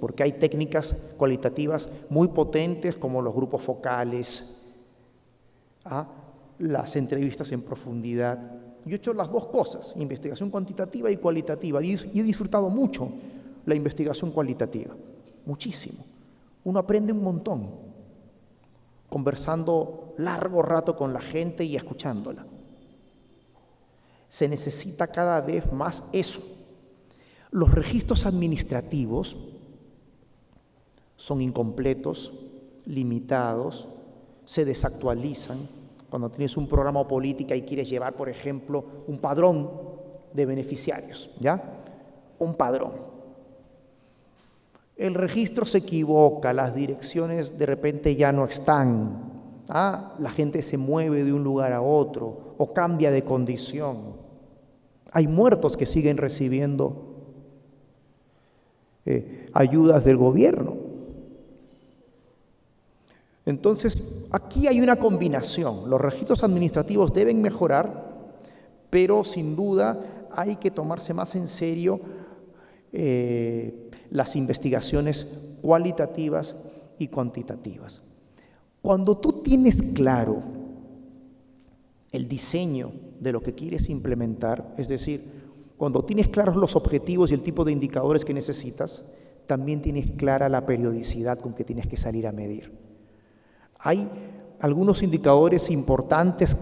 porque hay técnicas cualitativas muy potentes como los grupos focales, las entrevistas en profundidad. Yo he hecho las dos cosas, investigación cuantitativa y cualitativa, y he disfrutado mucho la investigación cualitativa, muchísimo. Uno aprende un montón, conversando largo rato con la gente y escuchándola. Se necesita cada vez más eso. Los registros administrativos son incompletos, limitados, se desactualizan. Cuando tienes un programa o política y quieres llevar, por ejemplo, un padrón de beneficiarios, ¿ya? Un padrón. El registro se equivoca, las direcciones de repente ya no están, la gente se mueve de un lugar a otro o cambia de condición. Hay muertos que siguen recibiendo ayudas del gobierno. Entonces, aquí hay una combinación. Los registros administrativos deben mejorar, pero sin duda hay que tomarse más en serio las investigaciones cualitativas y cuantitativas. Cuando tú tienes claro el diseño de lo que quieres implementar, es decir, cuando tienes claros los objetivos y el tipo de indicadores que necesitas, también tienes clara la periodicidad con que tienes que salir a medir. Hay algunos indicadores importantes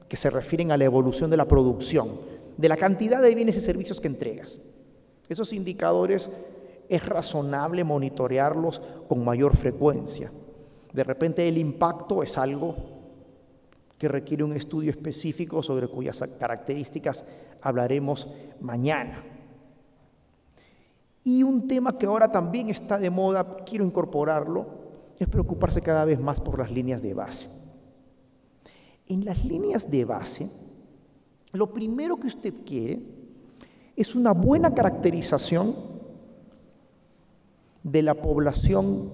que se refieren a la evolución de la producción, de la cantidad de bienes y servicios que entregas. Esos indicadores es razonable monitorearlos con mayor frecuencia. De repente el impacto es algo que requiere un estudio específico sobre cuyas características hablaremos mañana. Y un tema que ahora también está de moda, quiero incorporarlo, es preocuparse cada vez más por las líneas de base. En las líneas de base, lo primero que usted quiere es una buena caracterización de la población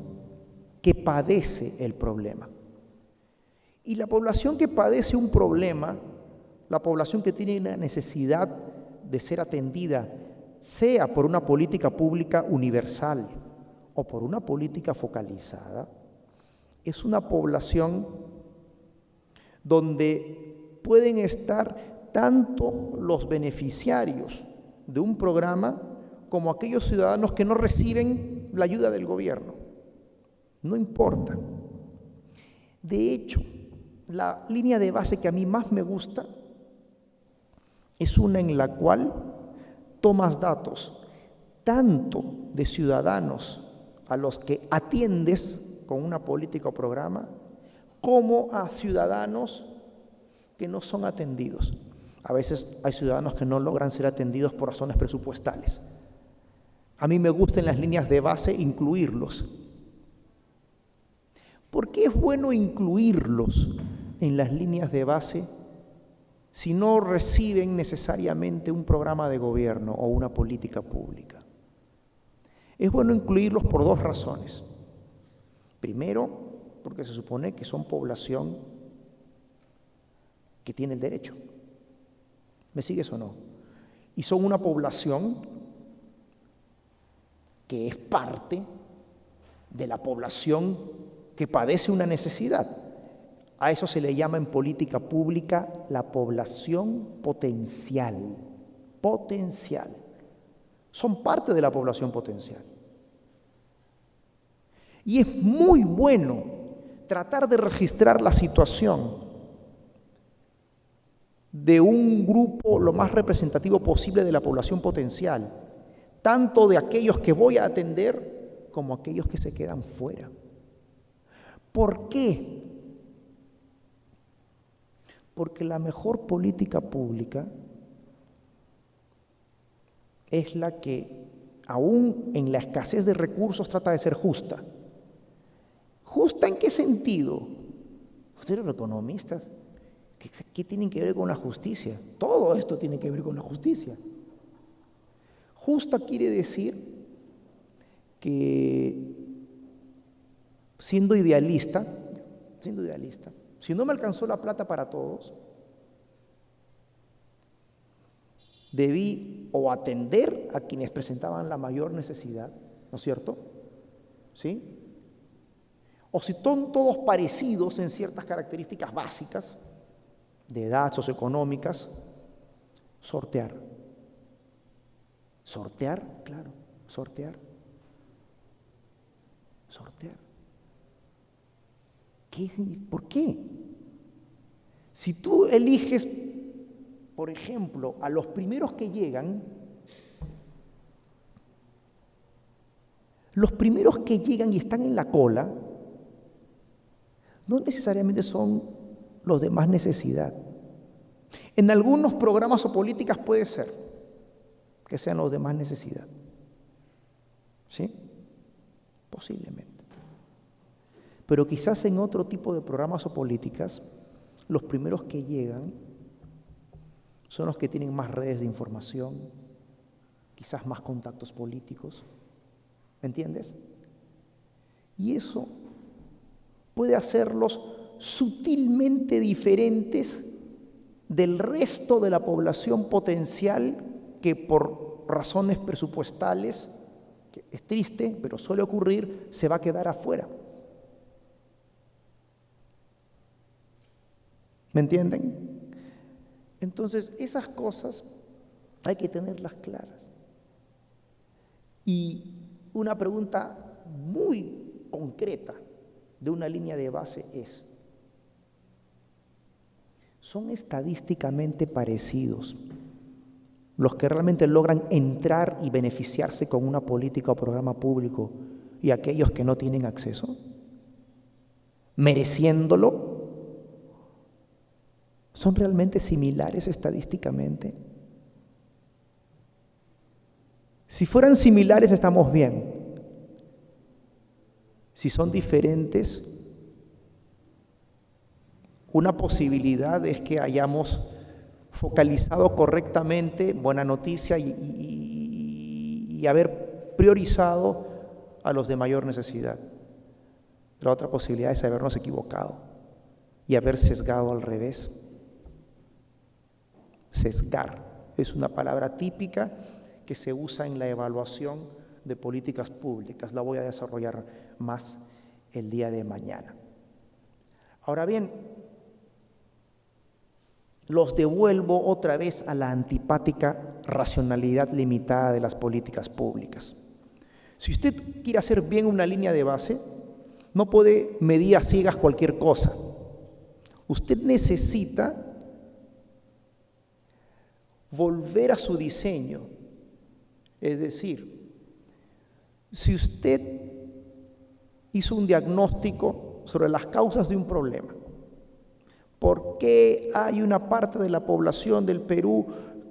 que padece el problema. Y la población que padece un problema, la población que tiene la necesidad de ser atendida, sea por una política pública universal o por una política focalizada, es una población donde pueden estar tanto los beneficiarios de un programa como aquellos ciudadanos que no reciben la ayuda del gobierno. No importa. De hecho, la línea de base que a mí más me gusta es una en la cual tomas datos tanto de ciudadanos a los que atiendes con una política o programa, como a ciudadanos que no son atendidos. A veces hay ciudadanos que no logran ser atendidos por razones presupuestales. A mí me gusta en las líneas de base incluirlos. ¿Por qué es bueno incluirlos en las líneas de base si no reciben necesariamente un programa de gobierno o una política pública? Es bueno incluirlos por dos razones. Primero, porque se supone que son población que tiene el derecho. ¿Me sigues o no? Y son una población que es parte de la población que padece una necesidad. A eso se le llama en política pública la población potencial. Potencial. Son parte de la población potencial. Y es muy bueno tratar de registrar la situación de un grupo lo más representativo posible de la población potencial, tanto de aquellos que voy a atender como aquellos que se quedan fuera. ¿Por qué? Porque la mejor política pública es la que, aún en la escasez de recursos, trata de ser justa. ¿Justa en qué sentido? Ustedes los economistas, ¿qué tienen que ver con la justicia? Todo esto tiene que ver con la justicia. Justa quiere decir que, siendo idealista, si no me alcanzó la plata para todos, debí o atender a quienes presentaban la mayor necesidad, ¿no es cierto? ¿Sí? O si son todos parecidos en ciertas características básicas de edad, socioeconómicas, sortear. Sortear, claro, sortear. Sortear. ¿Por qué? Si tú eliges, por ejemplo, a los primeros que llegan, y están en la cola, no necesariamente son los de más necesidad. En algunos programas o políticas puede ser que sean los de más necesidad. ¿Sí? Posiblemente. Pero quizás en otro tipo de programas o políticas, los primeros que llegan son los que tienen más redes de información, quizás más contactos políticos. ¿Me entiendes? Y eso puede hacerlos sutilmente diferentes del resto de la población potencial que por razones presupuestales, que es triste, pero suele ocurrir, se va a quedar afuera. ¿Me entienden? Entonces, esas cosas hay que tenerlas claras. Y una pregunta muy concreta de una línea de base es: ¿son estadísticamente parecidos los que realmente logran entrar y beneficiarse con una política o programa público y aquellos que no tienen acceso? ¿Mereciéndolo? ¿Son realmente similares estadísticamente? Si fueran similares, estamos bien. Si son diferentes, una posibilidad es que hayamos focalizado correctamente, buena noticia, y haber priorizado a los de mayor necesidad. La otra posibilidad es habernos equivocado y haber sesgado al revés. Sesgar es una palabra típica que se usa en la evaluación de políticas públicas. La voy a desarrollar más el día de mañana. Ahora bien, los devuelvo otra vez a la antipática racionalidad limitada de las políticas públicas. Si usted quiere hacer bien una línea de base, no puede medir a ciegas cualquier cosa. Usted necesita volver a su diseño. Es decir, si usted hizo un diagnóstico sobre las causas de un problema, ¿por qué hay una parte de la población del Perú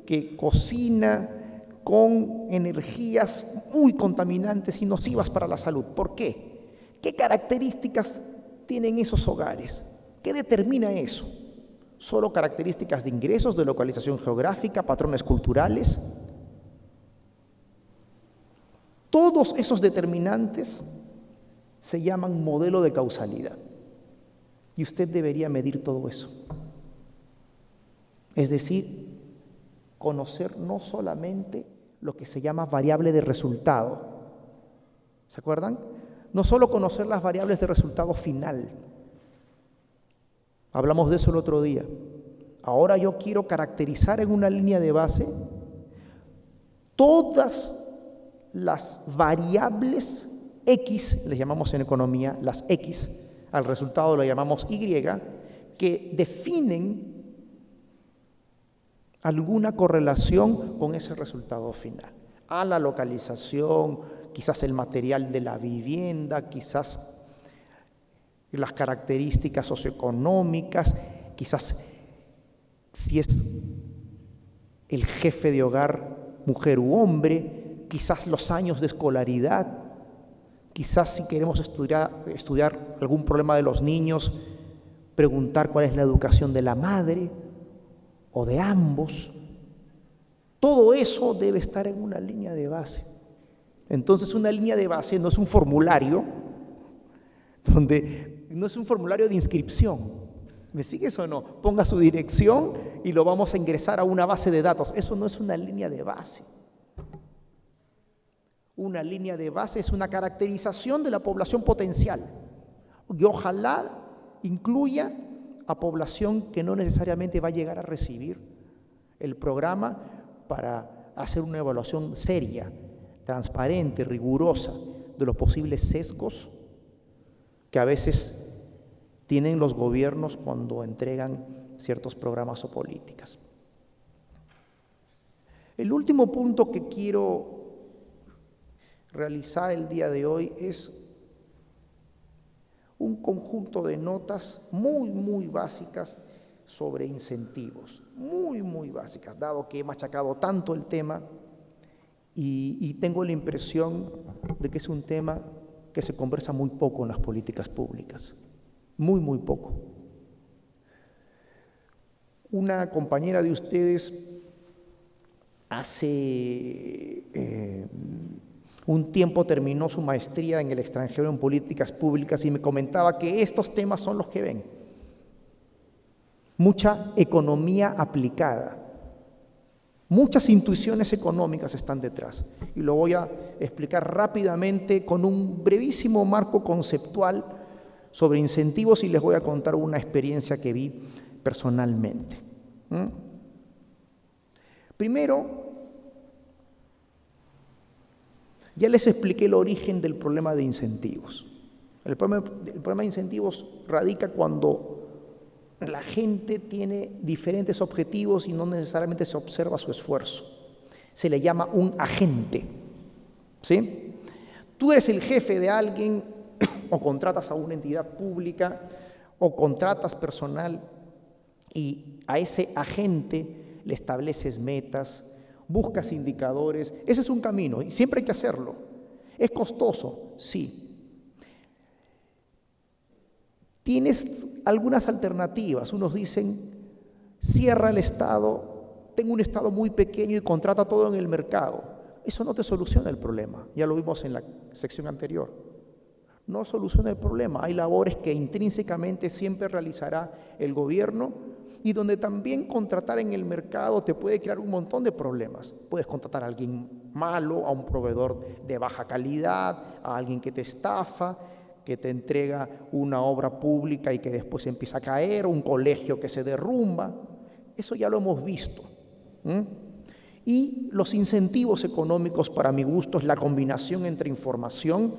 que cocina con energías muy contaminantes y nocivas para la salud? ¿Por qué? ¿Qué características tienen esos hogares? ¿Qué determina eso? ¿Solo características de ingresos, de localización geográfica, patrones culturales? Todos esos determinantes se llaman modelo de causalidad. Y usted debería medir todo eso. Es decir, conocer no solamente lo que se llama variable de resultado. ¿Se acuerdan? No solo conocer las variables de resultado final. Hablamos de eso el otro día. Ahora yo quiero caracterizar en una línea de base todas las variables X, les llamamos en economía las X, al resultado lo llamamos Y, que definen alguna correlación con ese resultado final. A la localización, quizás el material de la vivienda, quizás las características socioeconómicas, quizás si es el jefe de hogar, mujer u hombre, quizás los años de escolaridad, quizás si queremos estudiar algún problema de los niños, preguntar cuál es la educación de la madre o de ambos. Todo eso debe estar en una línea de base. Entonces, una línea de base no es un formulario no es un formulario de inscripción. ¿Me sigues o no? Ponga su dirección y lo vamos a ingresar a una base de datos. Eso no es una línea de base. Una línea de base es una caracterización de la población potencial y ojalá incluya a población que no necesariamente va a llegar a recibir el programa para hacer una evaluación seria, transparente, rigurosa de los posibles sesgos que a veces tienen los gobiernos cuando entregan ciertos programas o políticas. El último punto que quiero realizar el día de hoy es un conjunto de notas muy básicas sobre incentivos, muy básicas, dado que he machacado tanto el tema y tengo la impresión de que es un tema que se conversa muy poco en las políticas públicas, muy poco. Una compañera de ustedes hace un tiempo terminó su maestría en el extranjero en políticas públicas y me comentaba que estos temas son los que ven. Mucha economía aplicada, muchas intuiciones económicas están detrás. Y lo voy a explicar rápidamente con un brevísimo marco conceptual sobre incentivos y les voy a contar una experiencia que vi personalmente. Primero, ya les expliqué el origen del problema de incentivos. El problema de incentivos radica cuando la gente tiene diferentes objetivos y no necesariamente se observa su esfuerzo. Se le llama un agente, ¿sí? Tú eres el jefe de alguien o contratas a una entidad pública o contratas personal y a ese agente le estableces metas, buscas indicadores. Ese es un camino y siempre hay que hacerlo. ¿Es costoso? Sí. Tienes algunas alternativas. Unos dicen, cierra el Estado, tengo un Estado muy pequeño y contrata todo en el mercado. Eso no te soluciona el problema. Ya lo vimos en la sección anterior. No soluciona el problema. Hay labores que intrínsecamente siempre realizará el gobierno y donde también contratar en el mercado te puede crear un montón de problemas. Puedes contratar a alguien malo, a un proveedor de baja calidad, a alguien que te estafa, que te entrega una obra pública y que después empieza a caer, un colegio que se derrumba. Eso ya lo hemos visto. Y los incentivos económicos, para mi gusto, es la combinación entre información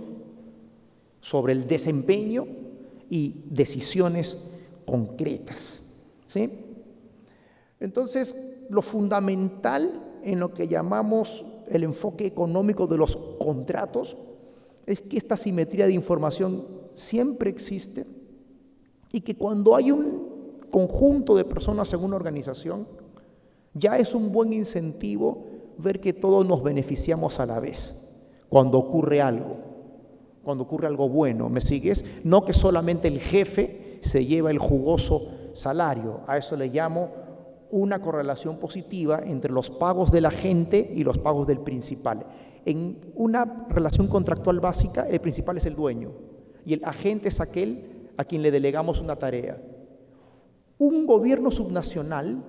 sobre el desempeño y decisiones concretas, ¿sí? Entonces, lo fundamental en lo que llamamos el enfoque económico de los contratos es que esta simetría de información siempre existe y que cuando hay un conjunto de personas en una organización, ya es un buen incentivo ver que todos nos beneficiamos a la vez cuando ocurre algo bueno, ¿me sigues? No que solamente el jefe se lleva el jugoso salario. A eso le llamo una correlación positiva entre los pagos de la gente y los pagos del principal. En una relación contractual básica, el principal es el dueño y el agente es aquel a quien le delegamos una tarea. Un gobierno subnacional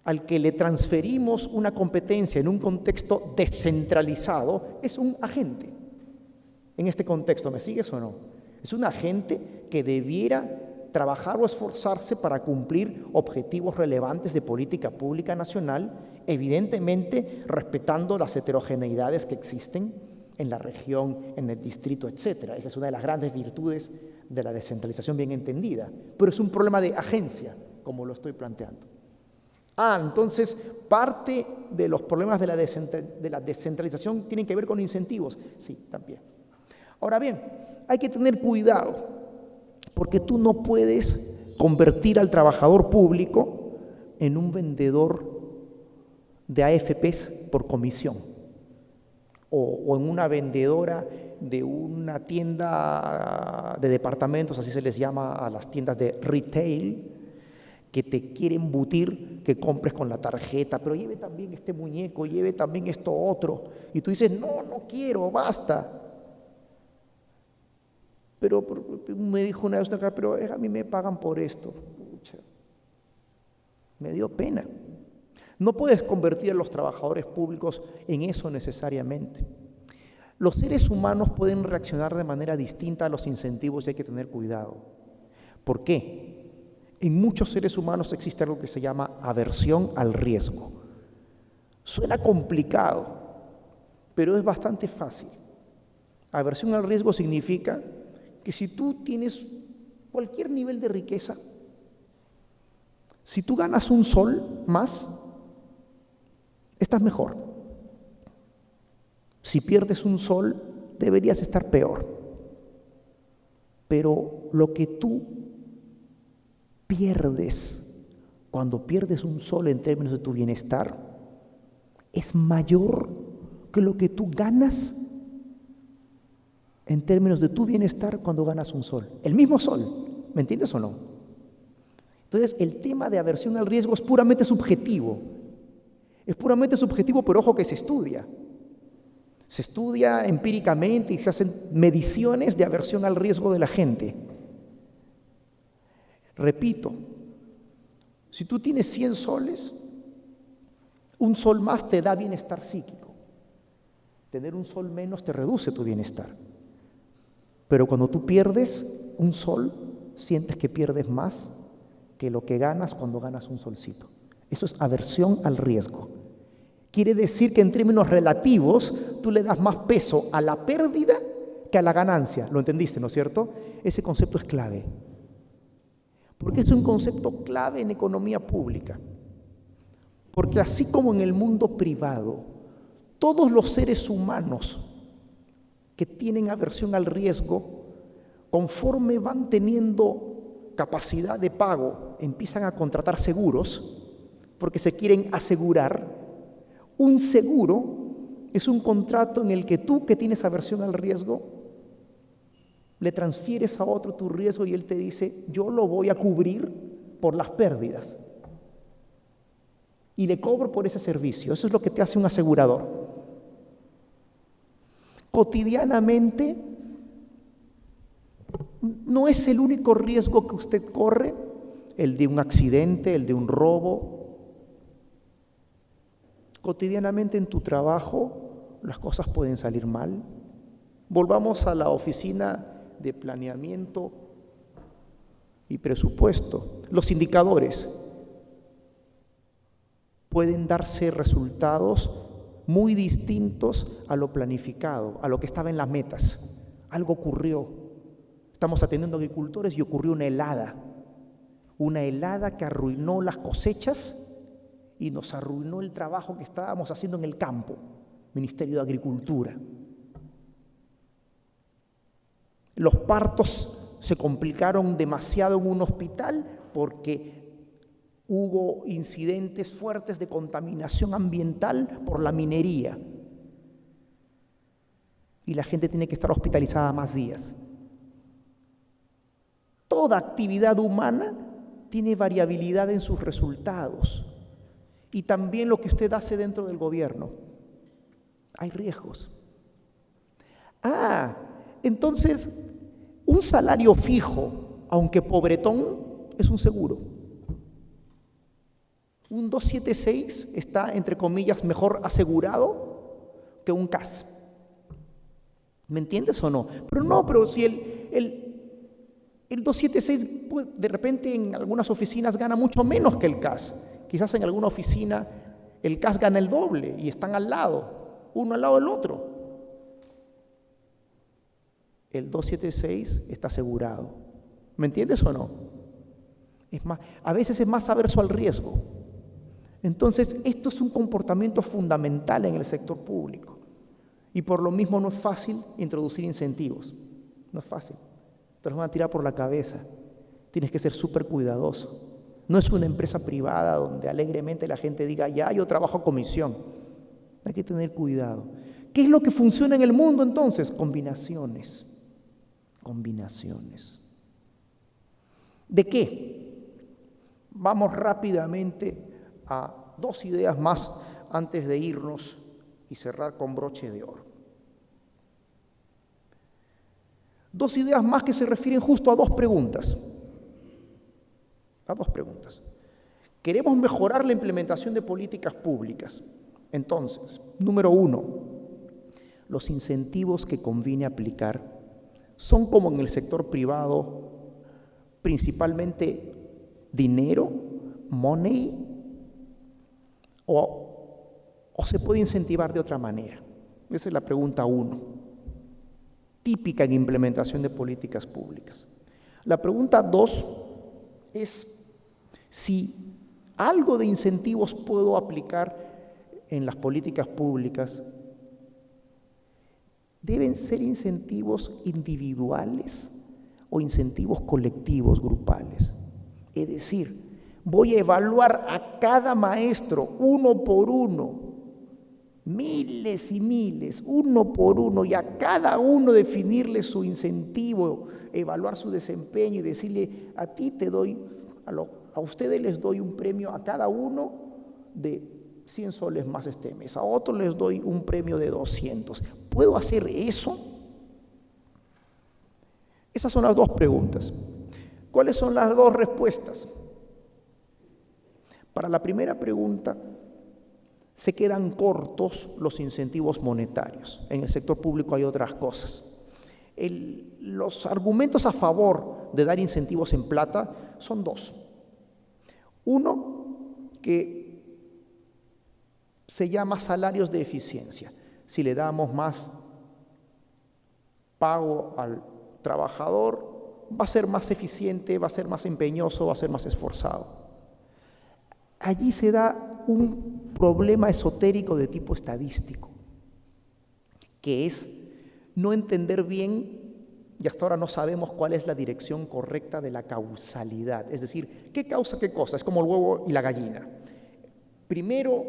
al que le transferimos una competencia en un contexto descentralizado es un agente. En este contexto, ¿me sigues o no? Es un agente que debiera trabajar o esforzarse para cumplir objetivos relevantes de política pública nacional, evidentemente respetando las heterogeneidades que existen en la región, en el distrito, etc. Esa es una de las grandes virtudes de la descentralización bien entendida, pero es un problema de agencia, como lo estoy planteando. Entonces, parte de los problemas de la descentralización tienen que ver con incentivos. Sí, también. Ahora bien, hay que tener cuidado, porque tú no puedes convertir al trabajador público en un vendedor de AFPs por comisión o en una vendedora de una tienda de departamentos, así se les llama a las tiendas de retail, que te quiere embutir que compres con la tarjeta, pero lleve también este muñeco, lleve también esto otro, y tú dices, no quiero, basta. Pero me dijo una vez acá, pero a mí me pagan por esto. Pucha. Me dio pena. No puedes convertir a los trabajadores públicos en eso necesariamente. Los seres humanos pueden reaccionar de manera distinta a los incentivos y hay que tener cuidado. ¿Por qué? En muchos seres humanos existe algo que se llama aversión al riesgo. Suena complicado, pero es bastante fácil. Aversión al riesgo significa que si tú tienes cualquier nivel de riqueza, si tú ganas un sol más, estás mejor. Si pierdes un sol, deberías estar peor. Pero lo que tú pierdes cuando pierdes un sol en términos de tu bienestar es mayor que lo que tú ganas en términos de tu bienestar cuando ganas un sol. El mismo sol, ¿me entiendes o no? Entonces, el tema de aversión al riesgo es puramente subjetivo. Es puramente subjetivo, pero ojo que se estudia. Se estudia empíricamente y se hacen mediciones de aversión al riesgo de la gente. Repito, si tú tienes 100 soles, un sol más te da bienestar psíquico. Tener un sol menos te reduce tu bienestar. Pero cuando tú pierdes un sol, sientes que pierdes más que lo que ganas cuando ganas un solcito. Eso es aversión al riesgo. Quiere decir que en términos relativos tú le das más peso a la pérdida que a la ganancia. ¿Lo entendiste, no es cierto? Ese concepto es clave. Porque es un concepto clave en economía pública. Porque así como en el mundo privado, todos los seres humanos que tienen aversión al riesgo, conforme van teniendo capacidad de pago, empiezan a contratar seguros porque se quieren asegurar. Un seguro es un contrato en el que tú, que tienes aversión al riesgo, le transfieres a otro tu riesgo y él te dice, yo lo voy a cubrir por las pérdidas y le cobro por ese servicio. Eso es lo que te hace un asegurador. Cotidianamente, no es el único riesgo que usted corre, el de un accidente, el de un robo. Cotidianamente en tu trabajo las cosas pueden salir mal. Volvamos a la oficina de planeamiento y presupuesto. Los indicadores pueden darse resultados muy distintos a lo planificado, a lo que estaba en las metas. Algo ocurrió. Estamos atendiendo a agricultores y ocurrió una helada que arruinó las cosechas y nos arruinó el trabajo que estábamos haciendo en el campo, Ministerio de Agricultura. Los partos se complicaron demasiado en un hospital porque hubo incidentes fuertes de contaminación ambiental por la minería. Y la gente tiene que estar hospitalizada más días. Toda actividad humana tiene variabilidad en sus resultados. Y también lo que usted hace dentro del gobierno. Hay riesgos. Entonces, un salario fijo, aunque pobretón, es un seguro. Un 276 está, entre comillas, mejor asegurado que un CAS. ¿Me entiendes o no? Pero si el 276 de repente en algunas oficinas gana mucho menos que el CAS. Quizás en alguna oficina el CAS gana el doble y están al lado, uno al lado del otro. El 276 está asegurado. ¿Me entiendes o no? Es más, a veces es más averso al riesgo. Entonces, esto es un comportamiento fundamental en el sector público. Y por lo mismo no es fácil introducir incentivos. No es fácil. Te los van a tirar por la cabeza. Tienes que ser súper cuidadoso. No es una empresa privada donde alegremente la gente diga, ya, yo trabajo a comisión. Hay que tener cuidado. ¿Qué es lo que funciona en el mundo entonces? Combinaciones. Combinaciones. ¿De qué? Vamos rápidamente a 2 ideas más antes de irnos y cerrar con broche de oro. 2 ideas más que se refieren justo a 2 preguntas. A 2 preguntas. Queremos mejorar la implementación de políticas públicas. Entonces, número 1, los incentivos que conviene aplicar son como en el sector privado, principalmente dinero, money, o se puede incentivar de otra manera. Esa es la pregunta 1, típica en implementación de políticas públicas. La pregunta 2 es si algo de incentivos puedo aplicar en las políticas públicas. ¿Deben ser incentivos individuales o incentivos colectivos, grupales? Es decir, voy a evaluar a cada maestro uno por uno, miles y miles, uno por uno, y a cada uno definirle su incentivo, evaluar su desempeño y decirle, a ti te doy, a ustedes les doy un premio a cada uno de 100 soles más este mes, a otros les doy un premio de 200. ¿Puedo hacer eso? Esas son las dos preguntas. ¿Cuáles son las dos respuestas? Para la primera pregunta, se quedan cortos los incentivos monetarios. En el sector público hay otras cosas. Los argumentos a favor de dar incentivos en plata son dos. Uno, que se llama salarios de eficiencia. Si le damos más pago al trabajador, va a ser más eficiente, va a ser más empeñoso, va a ser más esforzado. Allí se da un problema esotérico de tipo estadístico, que es no entender bien, y hasta ahora no sabemos cuál es la dirección correcta de la causalidad. Es decir, ¿qué causa qué cosa? Es como el huevo y la gallina. Primero,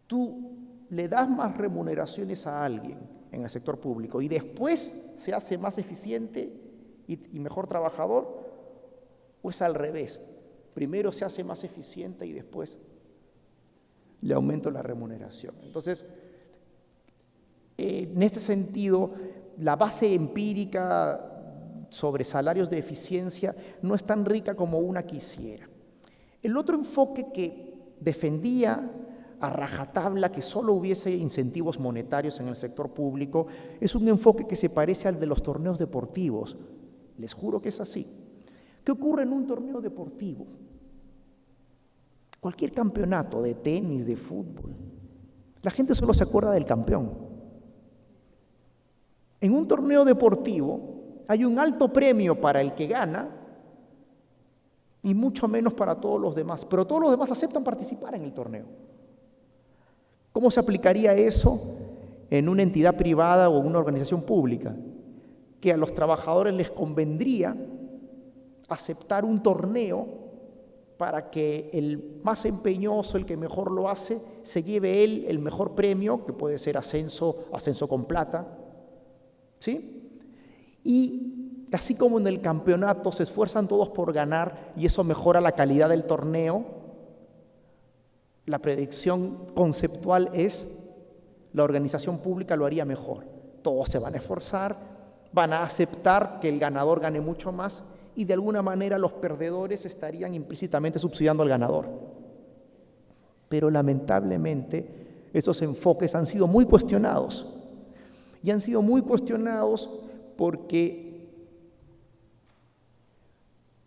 tú le das más remuneraciones a alguien en el sector público y después se hace más eficiente y mejor trabajador, o es al revés. Primero se hace más eficiente y después le aumento la remuneración. Entonces, en este sentido, la base empírica sobre salarios de eficiencia no es tan rica como una quisiera. El otro enfoque que defendía a rajatabla que solo hubiese incentivos monetarios en el sector público es un enfoque que se parece al de los torneos deportivos. Les juro que es así. ¿Qué ocurre en un torneo deportivo? Cualquier campeonato de tenis, de fútbol, la gente solo se acuerda del campeón. En un torneo deportivo hay un alto premio para el que gana y mucho menos para todos los demás, pero todos los demás aceptan participar en el torneo. ¿Cómo se aplicaría eso en una entidad privada o en una organización pública? Que a los trabajadores les convendría aceptar un torneo para que el más empeñoso, el que mejor lo hace, se lleve él el mejor premio, que puede ser ascenso con plata, ¿sí? Y así como en el campeonato se esfuerzan todos por ganar y eso mejora la calidad del torneo, la predicción conceptual es la organización pública lo haría mejor. Todos se van a esforzar, van a aceptar que el ganador gane mucho más y de alguna manera los perdedores estarían implícitamente subsidiando al ganador. Pero lamentablemente esos enfoques han sido muy cuestionados. Y han sido muy cuestionados porque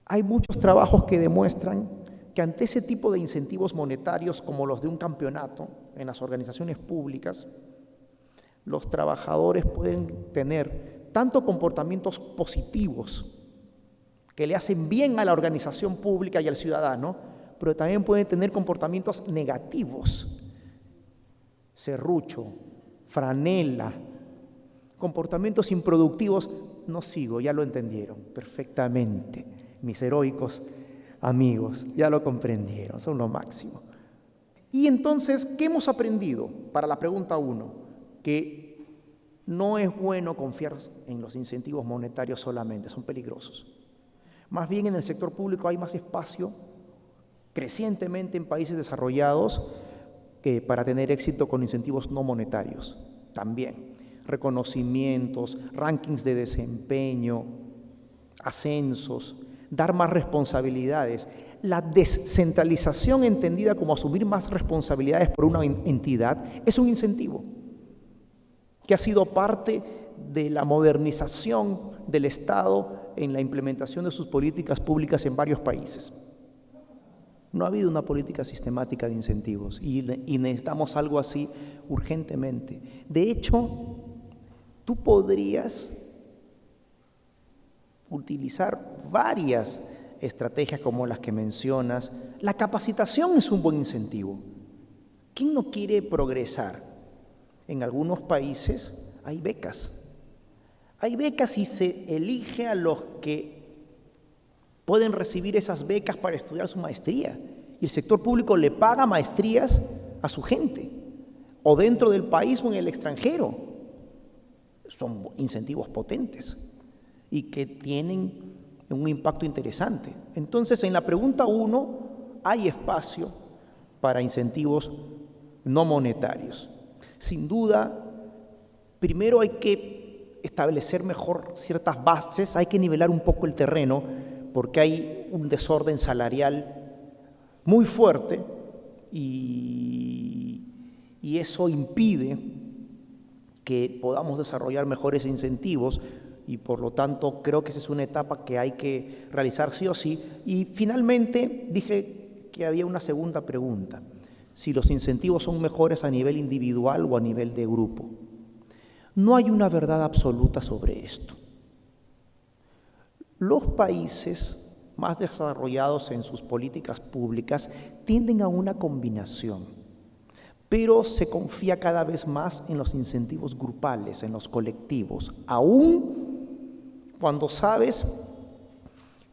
hay muchos trabajos que demuestran que ante ese tipo de incentivos monetarios como los de un campeonato en las organizaciones públicas, los trabajadores pueden tener tanto comportamientos positivos que le hacen bien a la organización pública y al ciudadano, pero también pueden tener comportamientos negativos, serrucho, franela, comportamientos improductivos. No sigo, ya lo entendieron perfectamente, mis heroicos amigos, ya lo comprendieron, son lo máximo. Y entonces, ¿qué hemos aprendido? Para la pregunta 1, que no es bueno confiar en los incentivos monetarios solamente, son peligrosos. Más bien en el sector público hay más espacio, crecientemente en países desarrollados, para tener éxito con incentivos no monetarios. También reconocimientos, rankings de desempeño, ascensos, dar más responsabilidades. La descentralización, entendida como asumir más responsabilidades por una entidad, es un incentivo que ha sido parte de la modernización del Estado en la implementación de sus políticas públicas en varios países. No ha habido una política sistemática de incentivos y necesitamos algo así urgentemente. De hecho, tú podrías utilizar varias estrategias como las que mencionas. La capacitación es un buen incentivo. ¿Quién no quiere progresar? En algunos países hay becas. Hay becas y se elige a los que pueden recibir esas becas para estudiar su maestría. Y el sector público le paga maestrías a su gente, o dentro del país o en el extranjero. Son incentivos potentes y que tienen un impacto interesante. Entonces, en la pregunta 1 hay espacio para incentivos no monetarios. Sin duda, primero hay que establecer mejor ciertas bases, hay que nivelar un poco el terreno, porque hay un desorden salarial muy fuerte y eso impide que podamos desarrollar mejores incentivos y por lo tanto creo que esa es una etapa que hay que realizar sí o sí. Y finalmente dije que había una segunda pregunta, si los incentivos son mejores a nivel individual o a nivel de grupo. No hay una verdad absoluta sobre esto. Los países más desarrollados en sus políticas públicas tienden a una combinación, pero se confía cada vez más en los incentivos grupales, en los colectivos, aún cuando sabes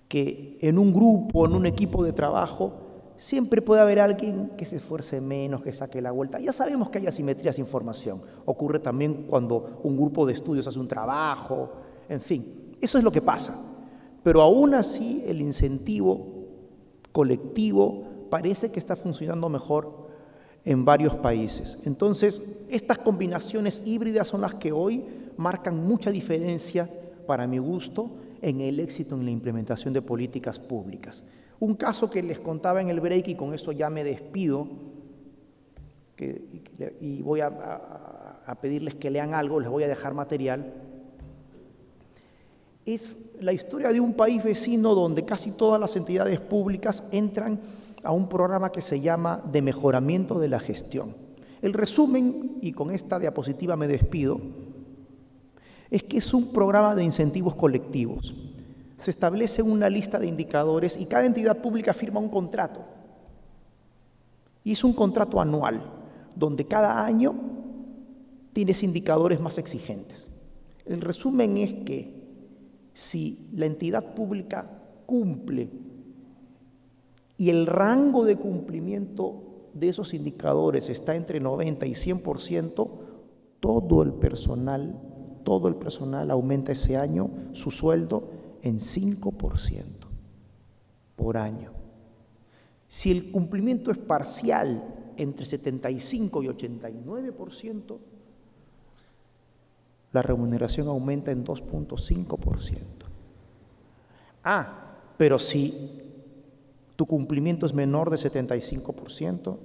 que en un grupo, en un equipo de trabajo, siempre puede haber alguien que se esfuerce menos, que saque la vuelta. Ya sabemos que hay asimetrías de información. Ocurre también cuando un grupo de estudios hace un trabajo, en fin, eso es lo que pasa. Pero aún así el incentivo colectivo parece que está funcionando mejor en varios países. Entonces, estas combinaciones híbridas son las que hoy marcan mucha diferencia, para mi gusto, en el éxito en la implementación de políticas públicas. Un caso que les contaba en el break, y con eso ya me despido, y voy a pedirles que lean algo, les voy a dejar material, es la historia de un país vecino donde casi todas las entidades públicas entran a un programa que se llama de mejoramiento de la gestión. El resumen, y con esta diapositiva me despido, es que es un programa de incentivos colectivos. Se establece una lista de indicadores y cada entidad pública firma un contrato. Y es un contrato anual, donde cada año tienes indicadores más exigentes. El resumen es que si la entidad pública cumple y el rango de cumplimiento de esos indicadores está entre 90 y 100%, todo el personal aumenta ese año su sueldo en 5% por año. Si el cumplimiento es parcial, entre 75 y 89%, la remuneración aumenta en 2.5%. Pero si tu cumplimiento es menor de 75%,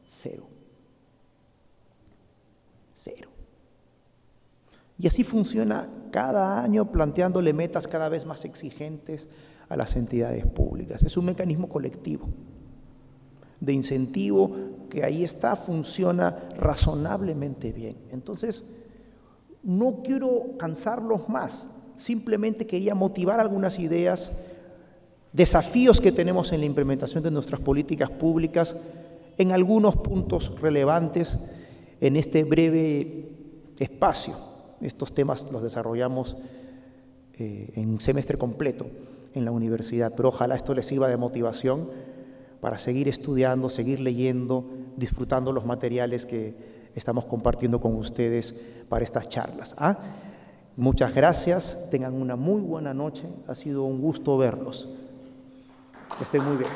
cero. Y así funciona cada año, planteándole metas cada vez más exigentes a las entidades públicas. Es un mecanismo colectivo de incentivo que ahí está, funciona razonablemente bien. Entonces, no quiero cansarlos más, simplemente quería motivar algunas ideas, desafíos que tenemos en la implementación de nuestras políticas públicas, en algunos puntos relevantes en este breve espacio. Estos temas los desarrollamos en un semestre completo en la universidad, pero ojalá esto les sirva de motivación para seguir estudiando, seguir leyendo, disfrutando los materiales que estamos compartiendo con ustedes para estas charlas. Muchas gracias, tengan una muy buena noche, ha sido un gusto verlos. Que estén muy bien.